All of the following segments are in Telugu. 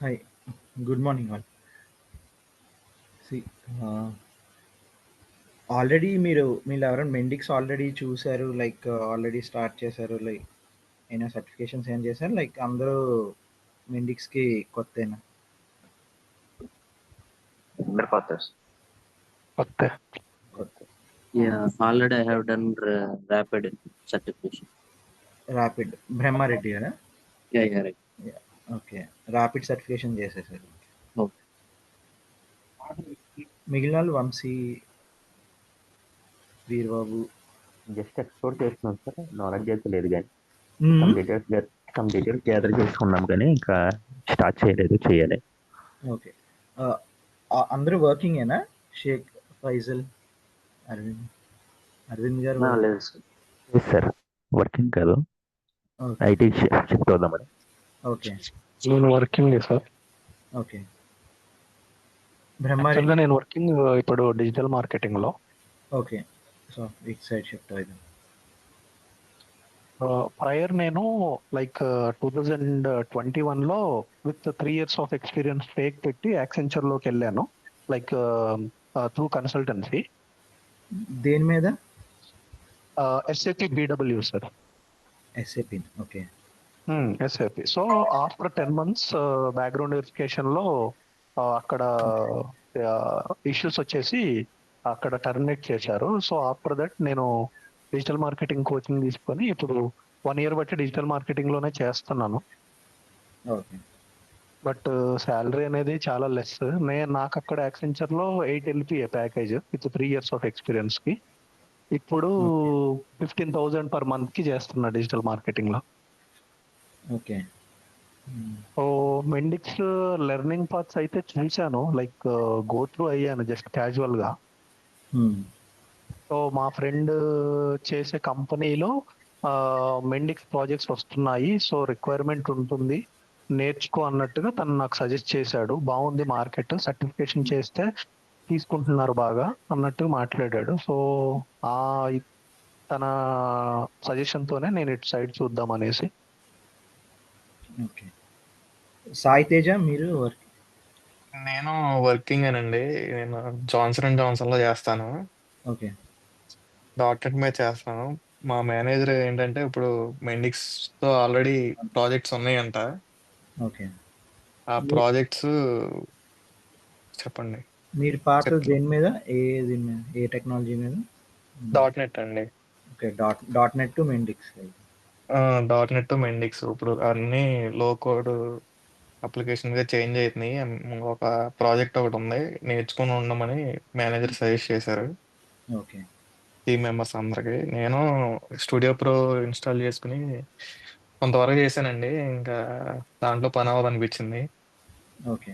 Hi, good morning all. See, uh, మీరు ఎవరైనా మెండిక్స్ ఆల్రెడీ చూసారు లైక్ ఆల్రెడీ స్టార్ట్ చేశారు లైక్ ఏమైనా సర్టిఫికేషన్స్ ఏం చేశారు లైక్ అందరూ మెండిక్స్కి కొత్తేనా? 100%. Okay. కొత్త Yeah, already I have done rapid certification. Rapid Brahmareddy కదా? Yeah, right. Okay, rapid certification చేసేసారు. Okay. మిగిలిన వాళ్ళు వంశీ, వీరబాబు. జస్ట్ ఎక్స్ప్లోర్ చేస్తున్నాం సార్, నాలెడ్జ్ అయితే లేదు కానీ మ్మ్. సమ్ డీటెయిల్స్ గ్యాదర్ చేసుకున్నాం కానీ ఇంకా స్టార్ట్ చేయాలి. ఓకే, అందరూ వర్కింగేనా? షేక్, ఫైజల్, అరవింద్ గారు No, లేదు సార్. సార్ వర్కింగ్ కాదు, ఓకే ఐటీ షిఫ్ట్ అవుదామని. ఓకే నేను వర్కింగ్ సార్. ఓకే బ్రహ్మారెడ్డి. యాక్చువల్గా నేను వర్కింగ్ ఇప్పుడు డిజిటల్ మార్కెటింగ్ లో. Okay, so it side shift అవుదాం. ప్రయర్ నేను లైక్ 2021 లో with 3 years of experience fake పెట్టి యాక్సెంచర్ లోకి వెళ్ళాను, లైక్ త్రూ కన్సల్టెన్సీ. దేని మీద? SAP BW sir. SAP. Okay SAP. So after 10 months background verification లో అక్కడ ఇష్యూస్ వచ్చేసి అక్కడ టర్మినేట్ చేశారు. సో ఆఫ్టర్ దట్ నేను డిజిటల్ మార్కెటింగ్ కోచింగ్ తీసుకొని ఇప్పుడు 1 year బట్టి డిజిటల్ మార్కెటింగ్ లోనే చేస్తున్నాను. ఓకే బట్ శాలరీ అనేది చాలా లెస్. నాకు అక్కడ యాక్సెంచర్ లో 8 LPA package with 3 years of experience కి. ఇప్పుడు 15,000 per month కి చేస్తున్నా డిజిటల్ మార్కెటింగ్ లో. ఓకే సో మెండిక్స్ లెర్నింగ్ పార్ట్స్ అయితే చూశాను, లైక్ గో త్రూ అయ్యాను జస్ట్ క్యాజువల్ గా. సో మా ఫ్రెండ్ చేసే కంపెనీలో మెండిక్స్ ప్రాజెక్ట్స్ వస్తున్నాయి, సో రిక్వైర్మెంట్ ఉంటుంది, నేర్చుకో అన్నట్టుగా తను నాకు సజెస్ట్ చేశాడు. బాగుంది మార్కెట్, సర్టిఫికేషన్ చేస్తే తీసుకుంటున్నారు బాగా అన్నట్టు మాట్లాడాడు. సో ఆ తన సజెషన్ తోనే నేను ఇటు సైడ్ చూద్దాం అనేసి. ఓకే సాయి తేజ, మీరు వర్క్? నేను వర్కింగ్ అండి. నేను జాన్సన్ లో చేస్తాను, ఓకే డాక్టరేట్ మీద చేస్తాను. మా మేనేజర్ ఏంటంటే ఇప్పుడు మెండిక్స్ తో ఆల్రెడీ ప్రాజెక్ట్స్ ఉన్నాయంట. ఓకే ఆ ప్రాజెక్ట్స్ చెప్పండి. మీరు పాత చెప్తాను. దేని మీద, దీని మీద, ఏ టెక్నాలజీ మీద? .NET అండి. Okay, dot net to Mendix. .NET to Mendix ఇప్పుడు అన్ని లో కోడ్ అప్లికేషన్ గా చేంజ్ అవుతున్నాయి. ఒక ప్రాజెక్ట్ ఒకటి ఉంది, నేర్చుకుని ఉండమని మేనేజర్ సజెస్ట్ చేశారు ఓకే టీమ్ మెంబర్స్ అందరికి. నేను స్టూడియో ప్రో ఇన్స్టాల్ చేసుకుని కొంతవరకు చేశానండి. ఇంకా దాంట్లో పని అవ్వదనిపించింది. ఓకే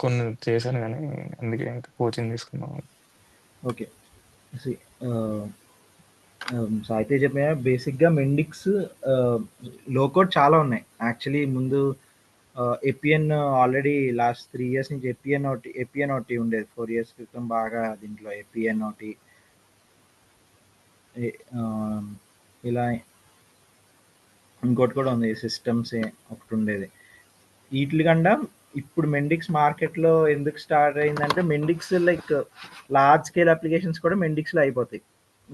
కొన్ని చేశాను కానీ అందుకే ఇంకా కోచింగ్ తీసుకున్నాను. ఓకే సాయి తేజ చెప్పిన బేసిక్గా మెండిక్స్ లో కోడ్ చాలా ఉన్నాయి యాక్చువల్లీ. ముందు ఎపిఎన్ ఆల్రెడీ లాస్ట్ 3 years నుంచి ఎపిఎన్ ఒకటి ఉండేది. 4 years క్రితం బాగా దీంట్లో ఎపిఎన్ ఒకటి ఇలా ఇంకోటి కూడా ఉంది, సిస్టమ్స్ ఒకటి ఉండేది. వీటి కన్నా ఇప్పుడు మెండిక్స్ మార్కెట్లో ఎందుకు స్టార్ట్ అయిందంటే మెండిక్స్ లైక్ లార్జ్ స్కేల్ అప్లికేషన్స్ కూడా మెండిక్స్లో అయిపోతాయి.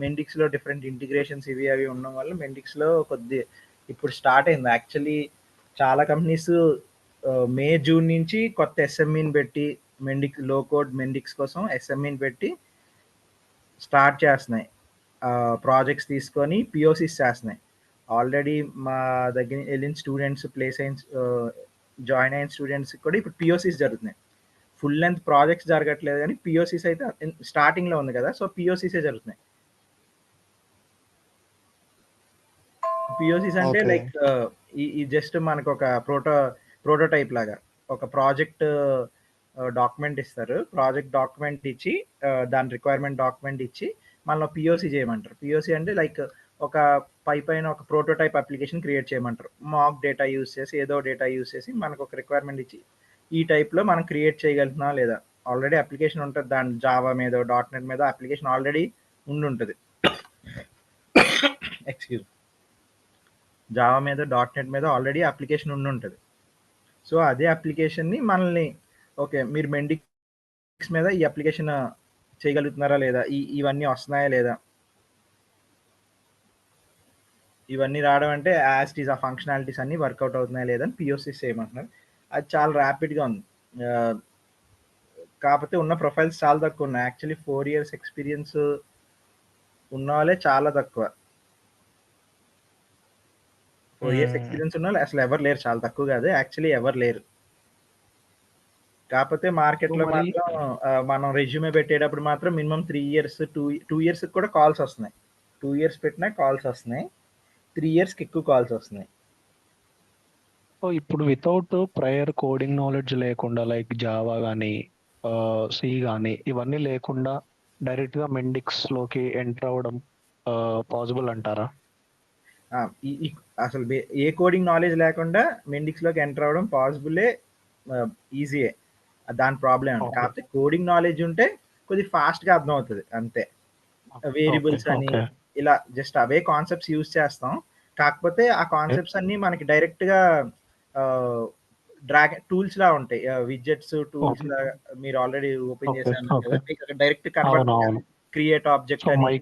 మెండిక్స్లో డిఫరెంట్ ఇంటిగ్రేషన్స్ ఇవి అవి ఉండడం వల్ల మెండిక్స్లో కొద్ది ఇప్పుడు స్టార్ట్ అయింది. యాక్చువల్లీ చాలా కంపెనీస్ మే జూన్ నుంచి కొత్త ఎస్ఎంఈని పెట్టి మెండిక్స్ లో కోడ్ మెండిక్స్ కోసం ఎస్ఎంఈని పెట్టి స్టార్ట్ చేస్తున్నాయి. ప్రాజెక్ట్స్ తీసుకొని పిఓసిస్ చేస్తున్నాయి. ఆల్రెడీ మా దగ్గర వెళ్ళిన స్టూడెంట్స్, ప్లేస్ అయిన జాయిన్ అయిన స్టూడెంట్స్ కూడా ఇప్పుడు పిఓసిస్ జరుగుతున్నాయి. ఫుల్ లెంత్ ప్రాజెక్ట్స్ జరగట్లేదు కానీ పిఓసిస్ అయితే స్టార్టింగ్లో ఉంది కదా, సో పిఓసిసే జరుగుతున్నాయి. పిఓసిస్ అంటే Okay. లైక్ ఈ జస్ట్ మనకు ఒక ప్రోటోటైప్ లాగా ఒక ప్రాజెక్ట్ డాక్యుమెంట్ ఇస్తారు. ప్రాజెక్ట్ డాక్యుమెంట్ ఇచ్చి దాని రిక్వైర్మెంట్ డాక్యుమెంట్ ఇచ్చి మనలో పిఓసి చేయమంటారు. పిఓసి అంటే లైక్ ఒక పైన ఒక ప్రోటోటైప్ అప్లికేషన్ క్రియేట్ చేయమంటారు. మాక్ డేటా యూస్ చేసి ఏదో డేటా యూస్ చేసి మనకు ఒక రిక్వైర్మెంట్ ఇచ్చి ఈ టైప్లో మనం క్రియేట్ చేయగలుగుతున్నా లేదా. ఆల్రెడీ అప్లికేషన్ ఉంటుంది, దాని జావా మీద .NET మీద అప్లికేషన్ ఆల్రెడీ ఉండి ఉంటుంది. ఎక్స్క్యూజ్. జావా మీద .NET మీద ఆల్రెడీ అప్లికేషన్ ఉండుంటది. సో అదే అప్లికేషన్ని మనల్ని ఓకే మీరు మెండిక్స్ మీద ఈ అప్లికేషన్ చేయగలుగుతున్నారా లేదా, ఇవన్నీ వస్తున్నాయా లేదా, ఇవన్నీ రావడం అంటే యాజ్ ఇట్ ఈస్ ఆ ఫంక్షనాలిటీస్ అన్ని వర్కౌట్ అవుతున్నాయా లేదా అని పిఓసిస్ చేయమంటున్నారు. అది చాలా ర్యాపిడ్గా ఉంది. కాకపోతే ఉన్న ప్రొఫైల్స్ చాలా తక్కువ ఉన్నాయి. యాక్చువల్లీ 4 years ఎక్స్పీరియన్స్ ఉన్న వాళ్ళే చాలా తక్కువ. 4 years ఎక్స్పీరియన్స్ ఉన్న వాళ్ళు అసలు ఎవరు లేరు, చాలా తక్కువ కాదు, యాక్చువల్లీ ఎవరు లేరు. కాకపోతే మార్కెట్లో మాత్రం మనం రెజ్యూమే పెట్టేటప్పుడు మాత్రం మినిమం 3 years 2 years కూడా కాల్స్ వస్తున్నాయి. 2 years పెట్టినా కాల్స్ వస్తున్నాయి, 3 yearsకి ఎక్కువ కాల్స్ వస్తున్నాయి. సో ఇప్పుడు వితౌట్ ప్రయర్ కోడింగ్ నాలెడ్జ్ లేకుండా లైక్ జావా కానీ సి కానీ ఇవన్నీ లేకుండా డైరెక్ట్గా మెండిక్స్లోకి ఎంటర్ అవ్వడం పాసిబుల్ అంటారా? అసలు ఏ కోడింగ్ నాలెడ్జ్ లేకుండా మెండిక్స్లోకి ఎంటర్ అవ్వడం పాసిబులే, ఈజీయే, దాని ప్రాబ్లం అండి. కాకపోతే కోడింగ్ నాలెడ్జ్ ఉంటే కొద్దిగా ఫాస్ట్గా అర్థం అవుతుంది అంతే. వేరియబుల్స్ అని ఇలా జస్ట్ అవే కాన్సెప్ట్స్ యూజ్ చేస్తాం. కాకపోతే ఆ కాన్సెప్ట్స్ అన్ని మనకి డైరెక్ట్గా డ్రాగ్ టూల్స్ లా ఉంటాయి, విడ్జెట్స్ టూల్స్ లా. మీరు ఆల్రెడీ ఓపెన్ చేశాను కదా, మీకు డైరెక్ట్ కన్వర్ట్ క్రియేట్ ఆబ్జెక్ట్ అని,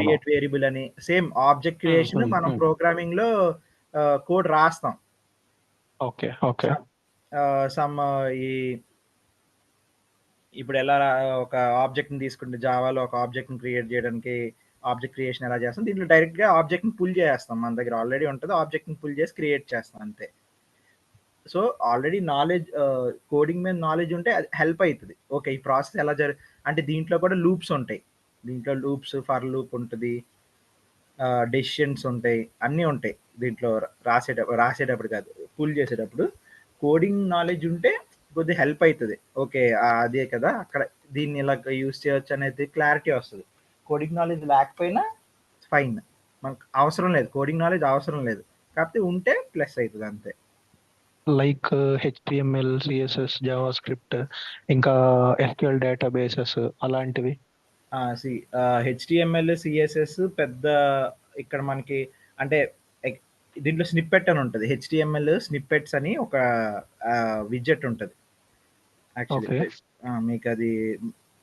క్రియేట్ వేరియబుల్ అని. సేమ్ ఆబ్జెక్ట్ క్రియేషన్ మనం ప్రోగ్రామింగ్ లో కోడ్ రాస్తాం. సమ్ ఇప్పుడు ఎలా ఒక ఆబ్జెక్ట్ ని తీసుకుంటే జావాలో ఒక ఆబ్జెక్ట్ ని క్రియేట్ చేయడానికి ఆబ్జెక్ట్ క్రియేషన్ ఎలా చేస్తాం, దీంట్లో డైరెక్ట్ గా ఆబ్జెక్ట్ ని పుల్ చేస్తాం. మన దగ్గర ఆల్రెడీ ఉంటుంది, ఆబ్జెక్ట్ ని పుల్ చేసి క్రియేట్ చేస్తాం అంతే. సో ఆల్రెడీ నాలెడ్జ్, కోడింగ్ మీద నాలెడ్జ్ ఉంటే అది హెల్ప్ అవుతుంది. ఓకే ఈ ప్రాసెస్ ఎలా అంటే దీంట్లో కూడా లూప్స్ ఉంటాయి, దీంట్లో లూప్స్, ఫర్ లూప్ ఉంటుంది, డెసిషన్స్ ఉంటాయి, అన్నీ ఉంటాయి దీంట్లో. రాసేటప్పుడు కాదు, పుల్ చేసేటప్పుడు కోడింగ్ నాలెడ్జ్ ఉంటే కొద్దిగా హెల్ప్ అవుతుంది. ఓకే అదే కదా అక్కడ దీన్ని ఇలా యూజ్ చేయొచ్చు అనేది క్లారిటీ వస్తుంది. కోడింగ్ నాలెడ్జ్ లేకపోయినా ఫైన్, మనకు అవసరం లేదు, కోడింగ్ నాలెడ్జ్ అవసరం లేదు, కాకపోతే ఉంటే ప్లస్ అవుతుంది అంతే. Like HTML, CSS, Java script, ఇంకా SQL డేటాబేసెస్ అలాంటివి. HTML, CSS పెద్ద ఇక్కడ మనకి అంటే దీంట్లో స్నిప్పెట్ అని ఉంటుంది. HTML స్నిప్పెట్స్ అని ఒక విడ్జెట్ ఉంటుంది. యాక్చువల్లీ మీకు అది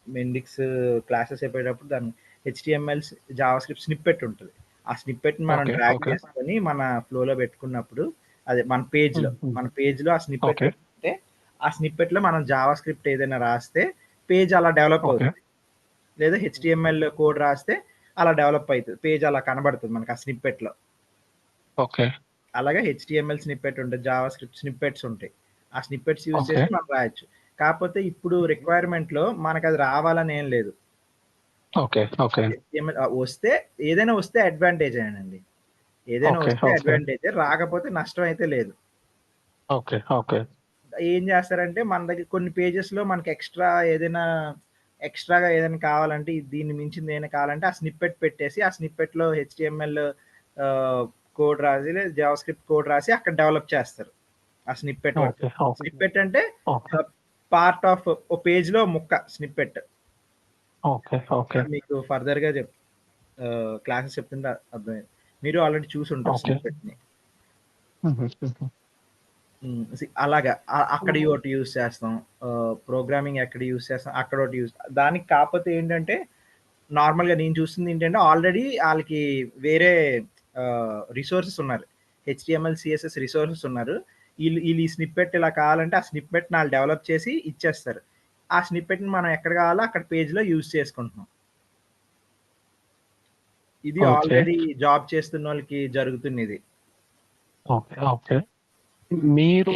మెండిక్స్ క్లాసెస్ అయిపోయేటప్పుడు దాన్ని HTML జావా స్క్రిప్ట్ స్నిప్పెట్ ఉంటుంది. ఆ స్నిప్పెట్ ని మనం డ్రాగ్ చేసుకొని మన ఫ్లోలో పెట్టుకున్నప్పుడు, అదే మన పేజ్లో ఆ స్నిప్పెట్ పెట్టుకుంటే ఆ స్నిప్పెట్ లో మనం జావా స్క్రిప్ట్ ఏదైనా రాస్తే పేజ్ అలా డెవలప్ అవుతుంది, లేదా HTML కోడ్ రాస్తే అలా డెవలప్ అవుతుంది, పేజ్ అలా కనబడుతుంది మనకి ఆ స్నిప్పెట్ లో. అలాగే HTML స్నిప్పెట్ ఉంటుంది, జావా స్క్రిప్ట్ స్నిప్పెట్స్ ఉంటాయి. ఆ స్నిప్పెట్స్ యూజ్ చేసి మనం రాయొచ్చు. కాకపోతే ఇప్పుడు రిక్వైర్మెంట్ లో మనకు అది రావాలని ఏం లేదు. వస్తే ఏదైనా వస్తే అడ్వాంటేజ్ అండి, ఏదైనా వస్తే అడ్వాంటేజ్, రాకపోతే నష్టం అయితే లేదు. ఏం చేస్తారంటే మన దగ్గర కొన్ని పేజెస్ లో మనకి ఎక్స్ట్రాగా ఏదైనా కావాలంటే, దీన్ని మించింది ఏదైనా కావాలంటే ఆ స్నిప్పెట్ పెట్టేసి ఆ స్నిప్పెట్ లో HTML కోడ్ రాసి లేదా జావా స్క్రిప్ట్ కోడ్ రాసి అక్కడ డెవలప్ చేస్తారు ఆ స్నిప్పెట్ వరకు. స్నిప్పెట్ అంటే పార్ట్ ఆఫ్ ఓ పేజ్ లో ముక్క స్నిప్పెట్. మీకు ఫర్దర్ గా క్లాసెస్ చెప్తుంటే అర్థమైంది, మీరు ఆల్రెడీ చూసి ఉంటారు స్నిప్పెట్ ని. అలాగా అక్కడ ఒకటి యూజ్ చేస్తాం, ప్రోగ్రామింగ్ ఎక్కడ యూజ్ చేస్తాం అక్కడ ఒకటి యూజ్. దానికి కాకపోతే ఏంటంటే నార్మల్గా నేను చూస్తుంది ఏంటంటే ఆల్రెడీ వాళ్ళకి వేరే రిసోర్సెస్ ఉన్నారు, HTML, CSS రిసోర్సెస్ ఉన్నారు. వీళ్ళు ఈ స్నిప్పెట్ ఇలా కావాలంటే ఆ స్నిప్పెట్ వాళ్ళు డెవలప్ చేసి ఇచ్చేస్తారు. ఆ స్నిప్పెట్ని మనం ఎక్కడ కావాలో అక్కడ పేజ్లో యూజ్ చేసుకుంటున్నాం. ఇది ఆల్రెడీ జాబ్ చేస్తున్న వాళ్ళకి జరుగుతుంది ఇది. మీరు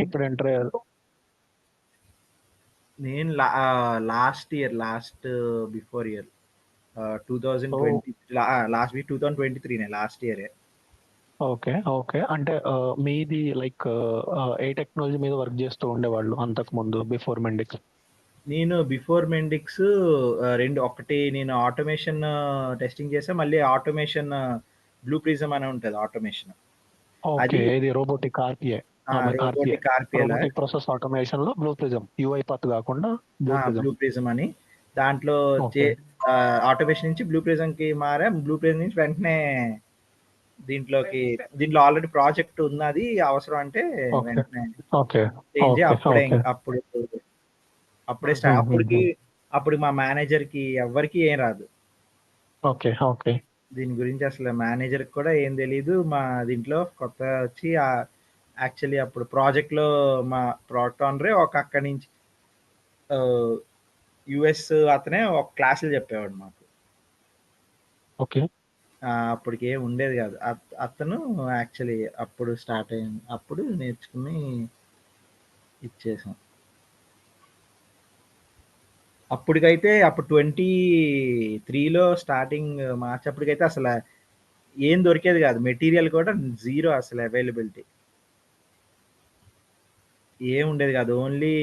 ఇప్పుడు ఎంటర్ అయ్యారు? నేను last before year 2020 last week 2023 last year. అంటే మీది లైక్ ఏ టెక్నాలజీ మీద వర్క్ చేస్తూ ఉండేవాళ్ళు అంతకు ముందు బిఫోర్ మెండిక్స్? నేను బిఫోర్ మెండిక్స్ ఒకటి నేను ఆటోమేషన్ టెస్టింగ్ చేసా, మళ్ళీ ఆటోమేషన్ బ్లూ ప్రిజం అని ఉంటుంది ఆటోమేషన్. ఇది robotic RPA, robotic process automation లో బ్లూ ప్రిజం, UiPath కాకుండా బ్లూ ప్రిజం అని. దాంట్లో ఆటోమేషన్ నుంచి బ్లూ ప్రిజం కి మారా. బ్లూ ప్రిజం నుంచి వెంటనే దీంట్లో ఆల్రెడీ ప్రాజెక్ట్ ఉన్నది, అవసరం అంటే ఓకే వెంటనే ఓకే చేంజ్ ఓకే అప్పుడే ఓకే అప్పుడే అప్పుడు మా మేనేజర్ కి ఎవ్వరికి ఏం రాదు. ఓకే ఓకే దీని గురించి అసలు మేనేజర్ కూడా ఏం తెలియదు. మా దీంట్లో కొత్త వచ్చి యాక్చువల్లీ అప్పుడు ప్రాజెక్ట్ లో మా ప్రోడక్ట్ ఓనరే ఒక అక్కడి నుంచి యుఎస్ అతనే ఒక క్లాసులు చెప్పేవాడు మాకు. ఓకే అప్పటికి ఏం ఉండేది కాదు. అతను యాక్చువల్లీ అప్పుడు స్టార్ట్ అయింది, అప్పుడు నేర్చుకుని ఇచ్చేసాం. అప్పటికైతే అప్పుడు 23లో స్టార్టింగ్ మార్చ్ అప్పటికైతే అసలు ఏం దొరికేది కాదు. మెటీరియల్ కూడా జీరో అసలు అవైలబిలిటీ ఏం ఉండేది కాదు. ఓన్లీ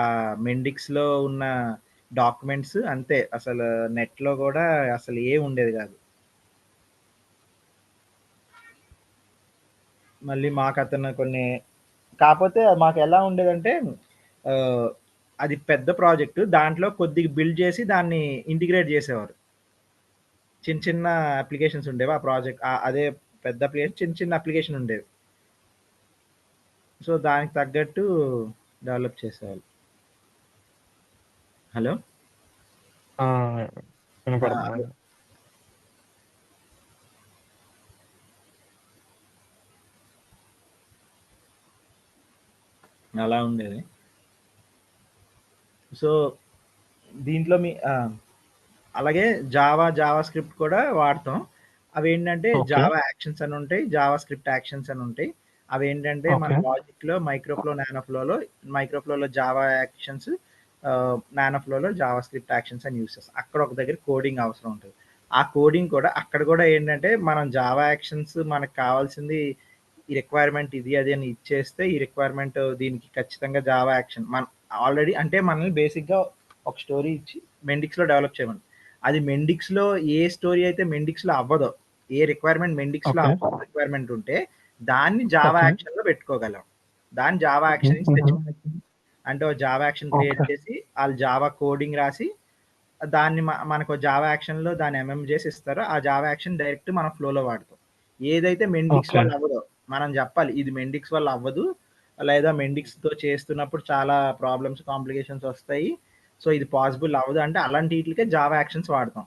ఆ మెండిక్స్ లో ఉన్న డాక్యుమెంట్స్ అంతే. అసలు నెట్ లో కూడా అసలు ఏం ఉండేది కాదు. మళ్ళీ మాకు అతను కాకపోతే మాకు ఎలా ఉండేదంటే అది పెద్ద ప్రాజెక్టు, దాంట్లో కొద్దిగా బిల్డ్ చేసి దాన్ని ఇంటిగ్రేట్ చేసేవారు. చిన్న చిన్న అప్లికేషన్స్ ఉండేవి ఆ ప్రాజెక్ట్, అదే పెద్ద అప్లికేషన్ చిన్న చిన్న అప్లికేషన్ ఉండేవి. సో దానికి తగ్గట్టు డెవలప్ చేసేవాళ్ళు. హలో వినపడుతుంది. అలా ఉండేది. సో దీంట్లో అలాగే జావా స్క్రిప్ట్ కూడా వాడతాం. అవి ఏంటంటే జావా యాక్షన్స్ అని ఉంటాయి, జావా స్క్రిప్ట్ యాక్షన్స్ అని ఉంటాయి. అవి ఏంటంటే మన లాజిక్ లో మైక్రోఫ్లోలో జావా యాక్షన్స్, నానోఫ్లోలో జావా స్క్రిప్ట్ యాక్షన్స్ అని యూస్ చేస్తాం. అక్కడ ఒక దగ్గర కోడింగ్ అవసరం ఉంటుంది. ఆ కోడింగ్ కూడా అక్కడ కూడా ఏంటంటే మనం జావా యాక్షన్స్ మనకు కావాల్సింది ఈ రిక్వైర్మెంట్ ఇది అది అని ఇచ్చేస్తే, ఈ రిక్వైర్మెంట్ దీనికి ఖచ్చితంగా జావా యాక్షన్ మన ఆల్రెడీ అంటే మనల్ని బేసిక్గా ఒక స్టోరీ ఇచ్చి మెండిక్స్ లో డెవలప్ చేయమని, అది మెండిక్స్ లో ఏ స్టోరీ అయితే మెండిక్స్ లో అవ్వదో, ఏ రిక్వైర్మెంట్ మెండిక్స్ లో రిక్వైర్మెంట్ ఉంటే దాన్ని జావా యాక్షన్ లో పెట్టుకోగలం. దాన్ని జావా యాక్షన్ అంటే జావా యాక్షన్ క్రియేట్ చేసి వాళ్ళు జావా కోడింగ్ రాసి దాన్ని మనకు జావా యాక్షన్ లో దాన్ని ఎంఎం చేసి ఇస్తారు. ఆ జావా యాక్షన్ డైరెక్ట్ మన ఫ్లోలో వాడతాం. ఏదైతే మెండిక్స్ వల్ల అవ్వదో మనం చెప్పాలి, ఇది మెండిక్స్ వల్ల అవ్వదు, లేదా మెండిక్స్ తో చేస్తున్నప్పుడు చాలా ప్రాబ్లమ్స్ కాంప్లికేషన్స్ వస్తాయి, సో ఇది పాసిబుల్ అవ్వదు అంటే అలాంటి వీటికే జావా యాక్షన్స్ వాడతాం.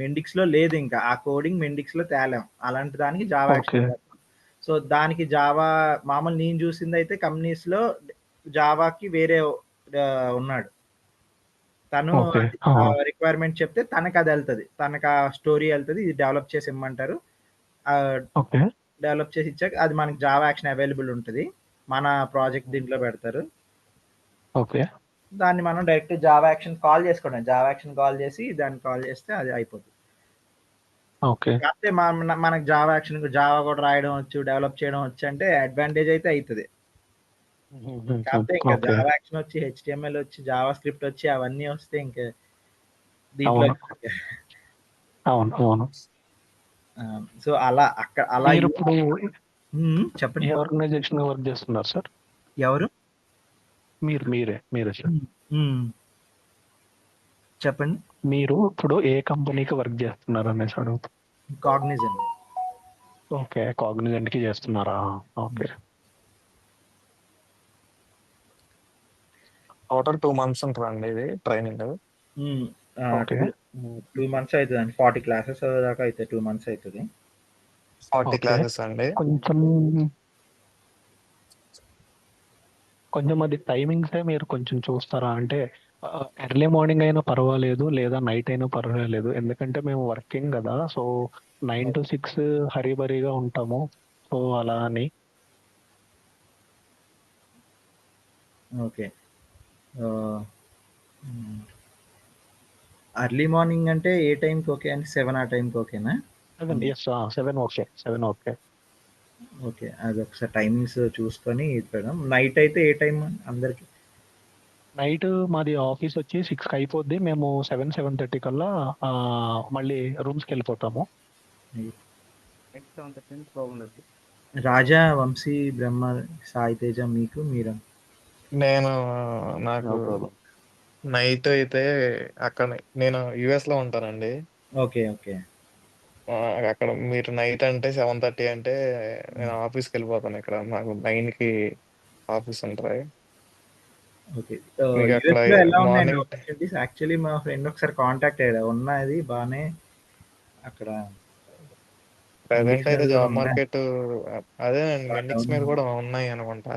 మెండిక్స్ లో లేదు, ఇంకా ఆ కోడింగ్ మెండిక్స్ లో తేలేం, అలాంటి దానికి జావా యాక్షన్. సో దానికి జావా మామూలు నేను చూసింది అయితే కంపెనీస్ లో జావాకి వేరే ఉన్నాడు, తను రిక్వైర్మెంట్ చెప్తే తనకు అది వెళ్తుంది, తనకు ఆ స్టోరీ వెళ్తుంది, ఇది డెవలప్ చేసి ఇమ్మంటారు. డెవలప్ చేసి ఇచ్చాక అది మనకి జావా యాక్షన్ అవైలబుల్ ఉంటుంది, మన ప్రాజెక్ట్ దీంట్లో పెడతారు. దాన్ని మనం డైరెక్ట్ జావా యాక్షన్ కాల్ చేసుకోవడం, జావా యాక్షన్ కాల్ చేసి దాన్ని కాల్ చేస్తే అది అయిపోతుంది. కాకపోతే మనకు జావా యాక్షన్ జావా కూడా రాయడం వచ్చు, డెవలప్ చేయడం వచ్చు అంటే అడ్వాంటేజ్ అయితే అవుతుంది. కాకపోతే ఇంకా జావా యాక్షన్ వచ్చి, హెచ్టిఎంఎల్ వచ్చి, జావా స్క్రిప్ట్ వచ్చి అవన్నీ వస్తే ఇంకా దీంట్లో సో అలా అలా చెప్పండి. ఆర్గనైజేషన్ వర్క్ చేస్తున్నారు సార్? ఎవరు? మీరే సార్. చెప్పండి. మీరు ఇప్పుడు ఏ కంపెనీకి వర్క్ చేస్తున్నారు అనేసి అడుగుతా. కాగ్నిజెంట్. ఓకే, కాగ్నిజెంట్ కి చేస్తున్నారా? ఓకే. టోటల్ 2 months ఉంటుందండి ఇది ట్రైనింగ్. 2 months అవుతుంది, 40 classes దాకా అయితే 2 months అవుతుంది. 40 classes అండి. కొంచెం అది టైమింగ్సే మీరు కొంచెం చూస్తారా? అంటే ఎర్లీ మార్నింగ్ అయినా పర్వాలేదు, లేదా నైట్ అయినా పర్వాలేదు, ఎందుకంటే మేము వర్కింగ్ కదా, సో 9 to 6 హరీబరీగా ఉంటాము, సో అలా అని. ఓకే, ఎర్లీ మార్నింగ్ అంటే ఏ టైంకి ఓకే అంటే 7 ఆ టైంకి ఓకేనా? 7 ఓకే. ఓకే, అది ఒకసారి టైమింగ్స్ చూసుకొని పెడదాం. నైట్ అయితే ఏ టైం అందరికి? నైట్ మాది ఆఫీస్ వచ్చి 6కి అయిపోద్ది, మేము 7:30 కల్లా మళ్ళీ రూమ్స్కి వెళ్ళిపోతాము. రాజా, వంశీ, బ్రహ్మ, సాయి తేజ, మీకు మీరా? నాకు నైట్ అయితే అక్కడ నేను యుఎస్ లో ఉంటానండి. Okay okay. అక్కడ మీరు నైట్ అంటే 7:30 అంటే నేను ఆఫీస్కి వెళ్ళిపోతాను. ఇక్కడ నాకు 9కి ఆఫీస్ ఉంటుంది. ఓకే. మీకు అక్కడ యూఎస్‌లో ఎలా ఉన్నాయండి మార్నింగ్ ఆపర్చునిటీస్? యాక్చువల్లీ మా ఫ్రెండ్ ఒకసారి కాంటాక్ట్ అయ్యాడు. ఉన్నది బానే అక్కడ ప్రెసెంట్ మెండిక్స్ మీద అయితే కూడా జాబ్ ఉన్నాయి. మార్కెట్ అదేనండి, చాలా మెండిక్స్ డౌన్ మీద ఉంది. కూడా ఉన్నాయి అనుకుంటా.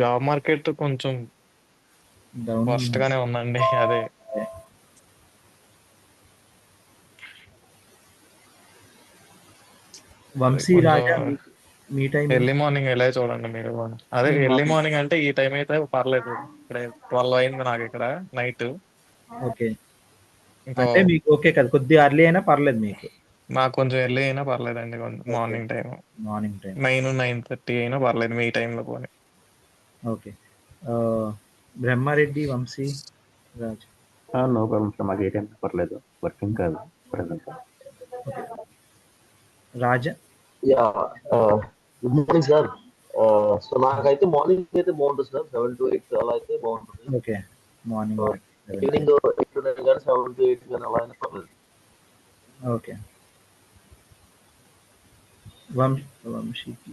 జాబ్ మార్కెట్ కొంచెం డౌన్ వర్స్ట్ ఉంది. గానే ఉందండి. అదే అదే. వంశీ కొంచెం రాజా మీ టైం ఎర్లీ మార్నింగ్ వెళ్ళే చూడండి మీరు. అదే ఎర్లీ మార్నింగ్. మార్నింగ్ అంటే ఈ టైం అయితే పర్లేదు. ఇక్కడ 12 అయింది నాకు ఇక్కడ నైట్. ఓకే. ఇంకా అంటే మీకు ఓకే కదా! కొద్దిగా ఎర్లీ అయినా పర్లేదు మీకు. నాకు కొంచెం ఎర్లీ అయినా పర్లేదండి. Okay. Morning time morning time. 9:30 అయినా పర్లేదు మీ టైంలో పోనీ. Okay. Brahmareddy, Vamsi, Raj. No problem sir, మాకు ఏ టైం పర్లేదు, వర్కింగ్ కాదు present. Okay. Raja? Yeah! Good morning sir. So నాకైతే మార్నింగ్ అయితే బాగుంటుంది సార్. 7-8 అలా అయితే బాగుంటుంది. ఓకే. మార్నింగ్ సో ఈవినింగ్ 8-9 కానీ 7-8 కానీ అలా అయినా పర్లేదు. ఓకే. వంశీకి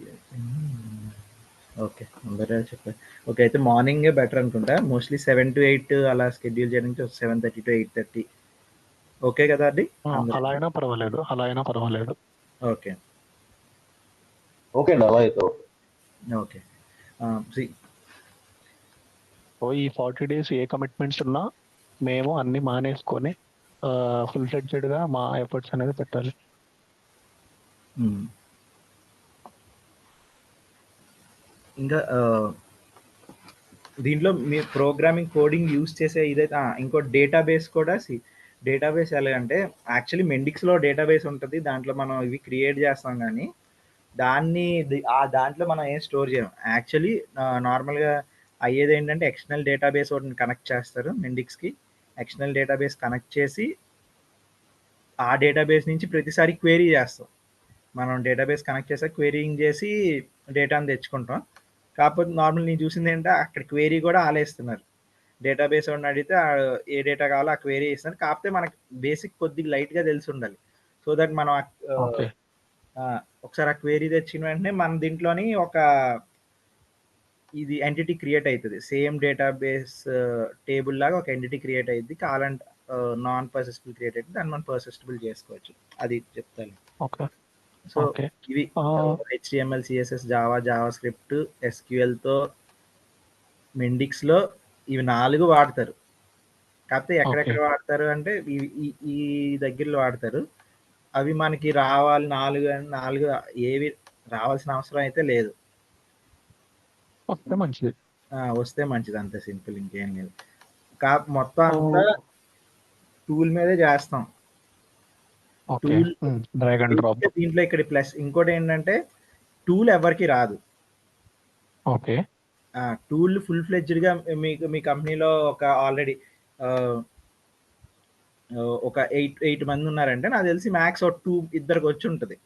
ఓకే. అందరూ చెప్పారు. ఓకే. అయితే మార్నింగే బెటర్ అనుకుంటా. మోస్ట్‌లీ 7-8 అలా షెడ్యూల్ చేయడానికి 7:30-8:30 ఓకే కదా అండి? అలా అయినా పర్వాలేదు, అలా అయినా పర్వాలేదు. ఓకే. ఓకే అండి, అలా అయితే ఓకే. ఓకే. సి సో ఈ 40 days ఏ కమిట్మెంట్స్ ఉన్నా మేము అన్ని మానేసుకొని ఫుల్ ఫ్లెడ్జెడ్గా మా ఎఫర్ట్స్ అనేది పెట్టాలి. ఇంకా దీంట్లో మీ ప్రోగ్రామింగ్ కోడింగ్ యూజ్ చేసే ఇదైతే ఇంకో డేటాబేస్ కూడా డేటాబేస్ ఎలాగంటే యాక్చువల్లీ మెండిక్స్లో డేటాబేస్ ఉంటుంది. దాంట్లో మనం ఇవి క్రియేట్ చేస్తాం కానీ దాంట్లో మనం ఏం స్టోర్ చేయం. యాక్చువల్లీ నార్మల్గా అయ్యేది ఏంటంటే ఎక్స్టర్నల్ డేటాబేస్ ఒకటి కనెక్ట్ చేస్తారు మెండిక్స్కి. ఎక్స్టర్నల్ డేటాబేస్ కనెక్ట్ చేసి ఆ డేటాబేస్ నుంచి ప్రతిసారి క్వెరీ చేస్తాం. మనం డేటాబేస్ కనెక్ట్ చేసాక క్వెరీయింగ్ చేసి డేటాను తెచ్చుకుంటాం. కాకపోతే నార్మల్ నేను చూసింది ఏంటంటే అక్కడ క్వెరీ కూడా ఆలేస్తున్నారు. డేటాబేస్ వాడిని అడిగితే ఏ డేటా కావాలో ఆ క్వెరీ ఇస్తున్నారు. కాకపోతే మనకి బేసిక్ కొద్దిగా లైట్గా తెలిసి ఉండాలి. సో దట్ మనం ఓకే. ఒకసారి ఆ క్వెరీ తెచ్చిన వెంటనే మన దీంట్లోని ఒక ఇది ఎంటిటీ క్రియేట్ అవుతుంది. సేమ్ డేటాబేస్ టేబుల్ లాగా ఒక ఎంటిటీ క్రియేట్ అయ్యింది. కావాలంటే నాన్ పర్సిస్టబుల్ క్రియేట్ అయితే దాన్ని మనం పర్సిస్టబుల్ చేసుకోవచ్చు. అది చెప్తాను. ఓకే. So okay. ఇవి HTML, CSS, జావా స్క్రిప్ట్, SQLతో మెండిక్స్లో ఇవి 4 వాడతారు. కాకపోతే ఎక్కడెక్కడ వాడతారు అంటే ఈ దగ్గరలో వాడతారు. అవి మనకి రావాలి 4 ఏవి రావాల్సిన అవసరం అయితే లేదు. వస్తే మంచిది. వస్తే మంచిది, అంతే సింపుల్, ఇంకేం లేదు. మొత్తం అంతా టూల్ మీదే చేస్తాం. ఓకే. Drag and drop. దీంట్లో ఇక్కడ ప్లస్ ఇంకోటి ఏంటంటే టూల్ ఎవరికి రాదు. ఓకే. టూల్ ఫుల్ ఫ్లెడ్జ్డ్గా మీ కంపెనీలో ఒక ఆల్రెడీ ఒక 8 మంది ఉన్నారంటే నాకు తెలిసి మ్యాక్స్ 2-2 వచ్చి ఉంటుంది.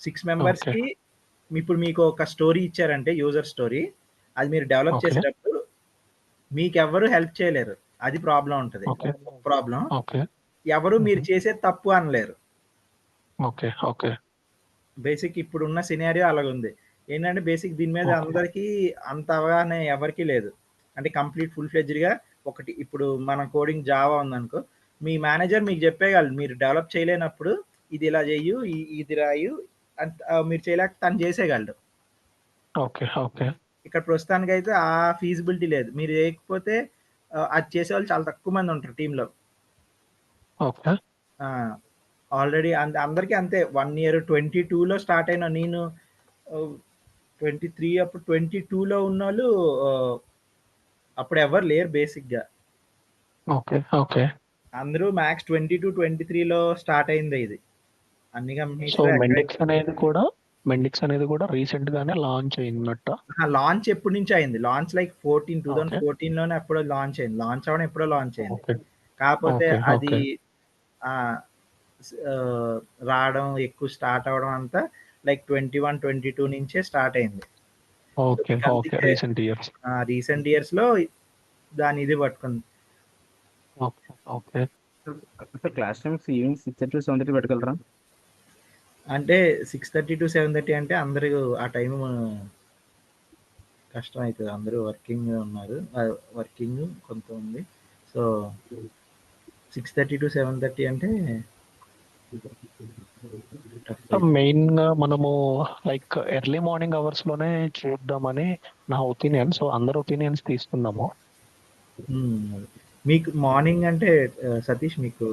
6 మెంబర్స్కి ఇప్పుడు మీకు ఒక స్టోరీ ఇచ్చారంటే యూజర్ స్టోరీ, అది మీరు డెవలప్ చేసేటప్పుడు మీకు ఎవరు హెల్ప్ చేయలేరు. అది ప్రాబ్లం ఉంటుంది. ప్రాబ్లం ఎవరు మీరు చేసేది తప్పు అనలేరు. ఓకే. ఓకే. బేసిక్ ఇప్పుడున్న సినారియో అలాగుంది. ఏంటంటే బేసిక్ దీని మీద అందరికీ అంత అవగాహన ఎవరికీ లేదు. అంటే కంప్లీట్ ఫుల్ ఫ్లెడ్జ్డ్గా ఒకటి ఇప్పుడు మన కోడింగ్ జావా ఉందనుకో, మీ మేనేజర్ మీకు చెప్పేయగలరు మీరు డెవలప్ చేయలేనప్పుడు ఇది ఇలా చెయ్యు, ఇది రాయు అంత మీరు చేయలేక తను చేసేయగలడు. ఓకే. ఓకే. ఇక్కడ ప్రస్తుతానికైతే ఆ ఫీజిబిలిటీ లేదు. మీరు చేయకపోతే అది చేసేవాళ్ళు చాలా తక్కువ మంది ఉంటారు టీంలో. ఓకే. ఆల్రెడీ అందరికీ అంతే. 1 year 22లో స్టార్ట్ అయిన నేను 23 అప్పుడు 22లో ఉన్నోళ్ళు అప్పుడు ఎవరు లేరు బేసిక్గా. ఓకే. ఓకే. అందరూ మ్యాక్స్ 22-23లో స్టార్ట్ అయింది ఇది అన్ని కంపెనీస్. సో మెండిక్స్ అనేది కూడా రీసెంట్ గానే లాంచ్ అయినట్ట. లాంచ్ ఎప్పటి నుంచి అయింది? లాంచ్ లైక్ 2014లోనే ఎప్పుడో లాంచ్ అయింది. లాంచ్ అవ్వడం ఎప్పుడో లాంచ్ అయింది. కాకపోతే అది రావడం ఎక్కువ స్టార్ట్ అవడం అంతా లైక్ 21-22 నుంచే స్టార్ట్ అయింది. రీసెంట్ ఇయర్స్ లో దాని ఇది పట్టుకుంది. Class times evening 6 to 7:30 పెట్టగలరా? అంటే 6:30 to 7:30 అంటే అందరూ ఆ టైం కష్టం అవుతుంది. అందరూ వర్కింగ్ ఉన్నారు. వర్కింగ్ కొంత ఉంది. సో 6:30 to 7:30 అంటే tough. మెయిన్ గా మనము లైక్ ఎర్లీ మార్నింగ్ అవర్స్ లోనే చూద్దామని నా ఒపీనియన్. సో అందరి ఒపీనియన్స్ తీసుకుందాము. మీకు మార్నింగ్ అంటే సతీష్ మీకు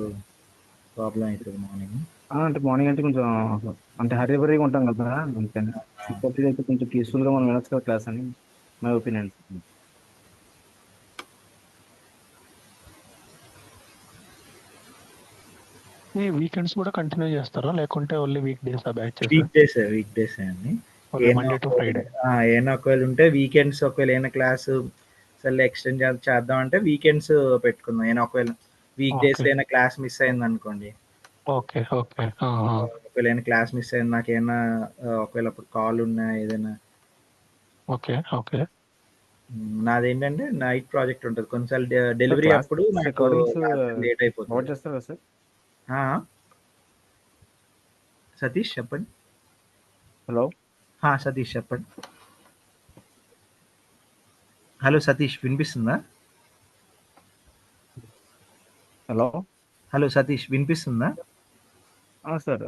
ప్రాబ్లం అవుతుంది మార్నింగ్. అంటే మార్నింగ్ అంటే కొంచెం అంటే హరీబరీగా ఉంటాం కదా, అందుకని 6:30 అయితే కొంచెం పీస్ఫుల్ గా మనం వినొచ్చు కదా క్లాస్ అని మై ఒపీనియన్. ఈ వీకెండ్స్ కూడా కంటిన్యూ చేస్తారా లేకుంటే only week days batch? Week days అండి. Monday to Friday. ఏమైనా ఒకవేళ ఉంటే వీకెండ్స్, ఒకవేళ ఏమైనా క్లాసు సరే ఎక్స్టెండ్ చేద్దాం అంటే వీకెండ్స్ పెట్టుకుందాం. ఏమైనా ఒకవేళ వీక్ డేస్ ఏమైనా క్లాస్ మిస్ అయింది అనుకోండి, ఓకే ఓకే. ఒకవేళ ఏమైనా క్లాస్ మిస్ అయింది నాకేమైనా ఒకవేళ అప్పుడు కాల్ ఉన్నా ఏదైనా. Okay okay. నాదేంటంటే నైట్ ప్రాజెక్ట్ ఉంటుంది కొన్నిసార్లు డెలివరీ class అప్పుడు నాకు recordings, లేట్ అయిపోతుంది. నోట్ చేస్తారు కదా సార్? సతీష్ చెప్పండి. హలో సతీష్ చెప్పండి. హలో సతీష్ వినిపిస్తుందా? హలో హలో సతీష్ వినిపిస్తుందా? సార్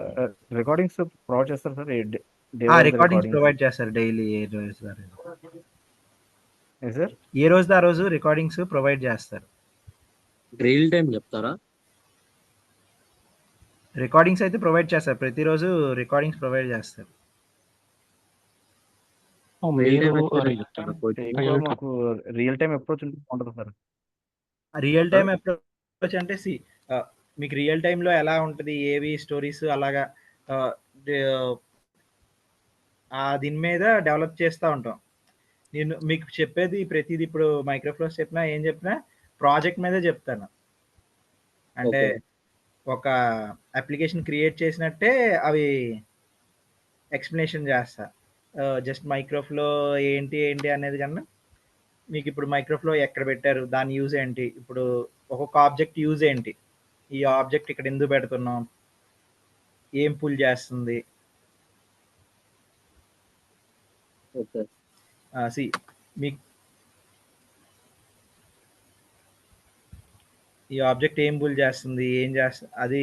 రికార్డింగ్స్ ప్రొవైడ్ చేస్తారు సార్? రికార్డింగ్స్ ప్రొవైడ్ చేస్తారు డైలీ. సార్ ఏ రోజు ఆ రోజు రికార్డింగ్స్ ప్రొవైడ్ చేస్తారు. రియల్ టైం చెప్తారా? రికార్డింగ్స్ అయితే ప్రొవైడ్ చేస్తారు, ప్రతిరోజు రికార్డింగ్స్ ప్రొవైడ్ చేస్తారు. మాకు రియల్ టైం అప్రోచ్ ఉంటుంది సార్. రియల్ టైం అప్రోచ్ అంటే మీకు రియల్ టైంలో ఎలా ఉంటుంది, ఏవి స్టోరీస్ అలాగా దీని మీద డెవలప్ చేస్తూ ఉంటాం. నేను మీకు చెప్పేది ప్రతిదీ ఇప్పుడు మైక్రోఫ్లోస్ చెప్పినా ఏం చెప్పినా ప్రాజెక్ట్ మీదే చెప్తాను. అంటే ఒక అప్లికేషన్ క్రియేట్ చేసినట్టే అవి ఎక్స్ప్లెనేషన్ చేస్తా. జస్ట్ మైక్రోఫ్లో ఏంటి అనేది కన్నా మీకు ఇప్పుడు మైక్రోఫ్లో ఎక్కడ పెట్టారు, దాని యూజ్ ఏంటి, ఇప్పుడు ఒక్కొక్క ఆబ్జెక్ట్ యూజ్ ఏంటి, ఈ ఆబ్జెక్ట్ ఇక్కడ ఎందుకు పెడుతున్నాం, ఏం పుల్ చేస్తుంది. మీకు ఈ ఆబ్జెక్ట్ ఏం పుల్ చేస్తుంది, ఏం చేస్తుంది, అది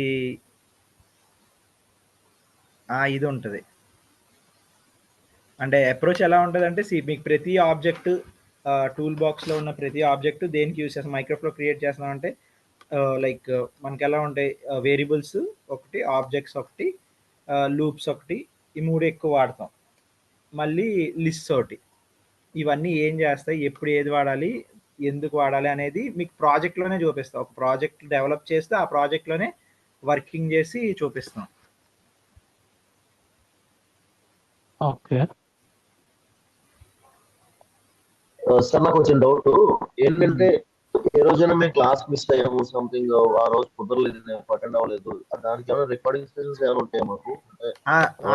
ఇది ఉంటుంది. అంటే అప్రోచ్ ఎలా ఉంటుంది అంటే మీకు ప్రతి ఆబ్జెక్ట్ టూల్ బాక్స్లో ఉన్న ప్రతి ఆబ్జెక్ట్ దేనికి యూజ్ చేస్తాం. మైక్రోఫ్లో క్రియేట్ చేస్తున్నాం అంటే లైక్ మనకి ఎలా ఉంటాయి, వేరియబుల్స్ ఒకటి, ఆబ్జెక్ట్స్ ఒకటి, లూప్స్ ఒకటి, ఈ మూడు ఎక్కువ వాడతాం. మళ్ళీ లిస్ట్ ఒకటి. ఇవన్నీ ఏం చేస్తాయి, ఎప్పుడు ఏది వాడాలి, ఎందుకు వాడాలి అనేది మీకు ప్రాజెక్ట్లోనే చూపిస్తాం. ఒక ప్రాజెక్ట్ డెవలప్ చేస్తే ఆ ప్రాజెక్ట్లోనే వర్కింగ్ చేసి చూపిస్తాం. ఓకే సార్ నాకు వచ్చిన డౌట్ ఏంటంటే, ఏ రోజైనా మేము క్లాస్ మిస్ అయ్యాము, సంథింగ్ ఆ రోజు కుదరలేదు, అటెండ్ అవ్వలేదు, దానికి ఏమైనా రికార్డింగ్ సెషన్స్ ఏమైనా ఉంటాయి మాకు?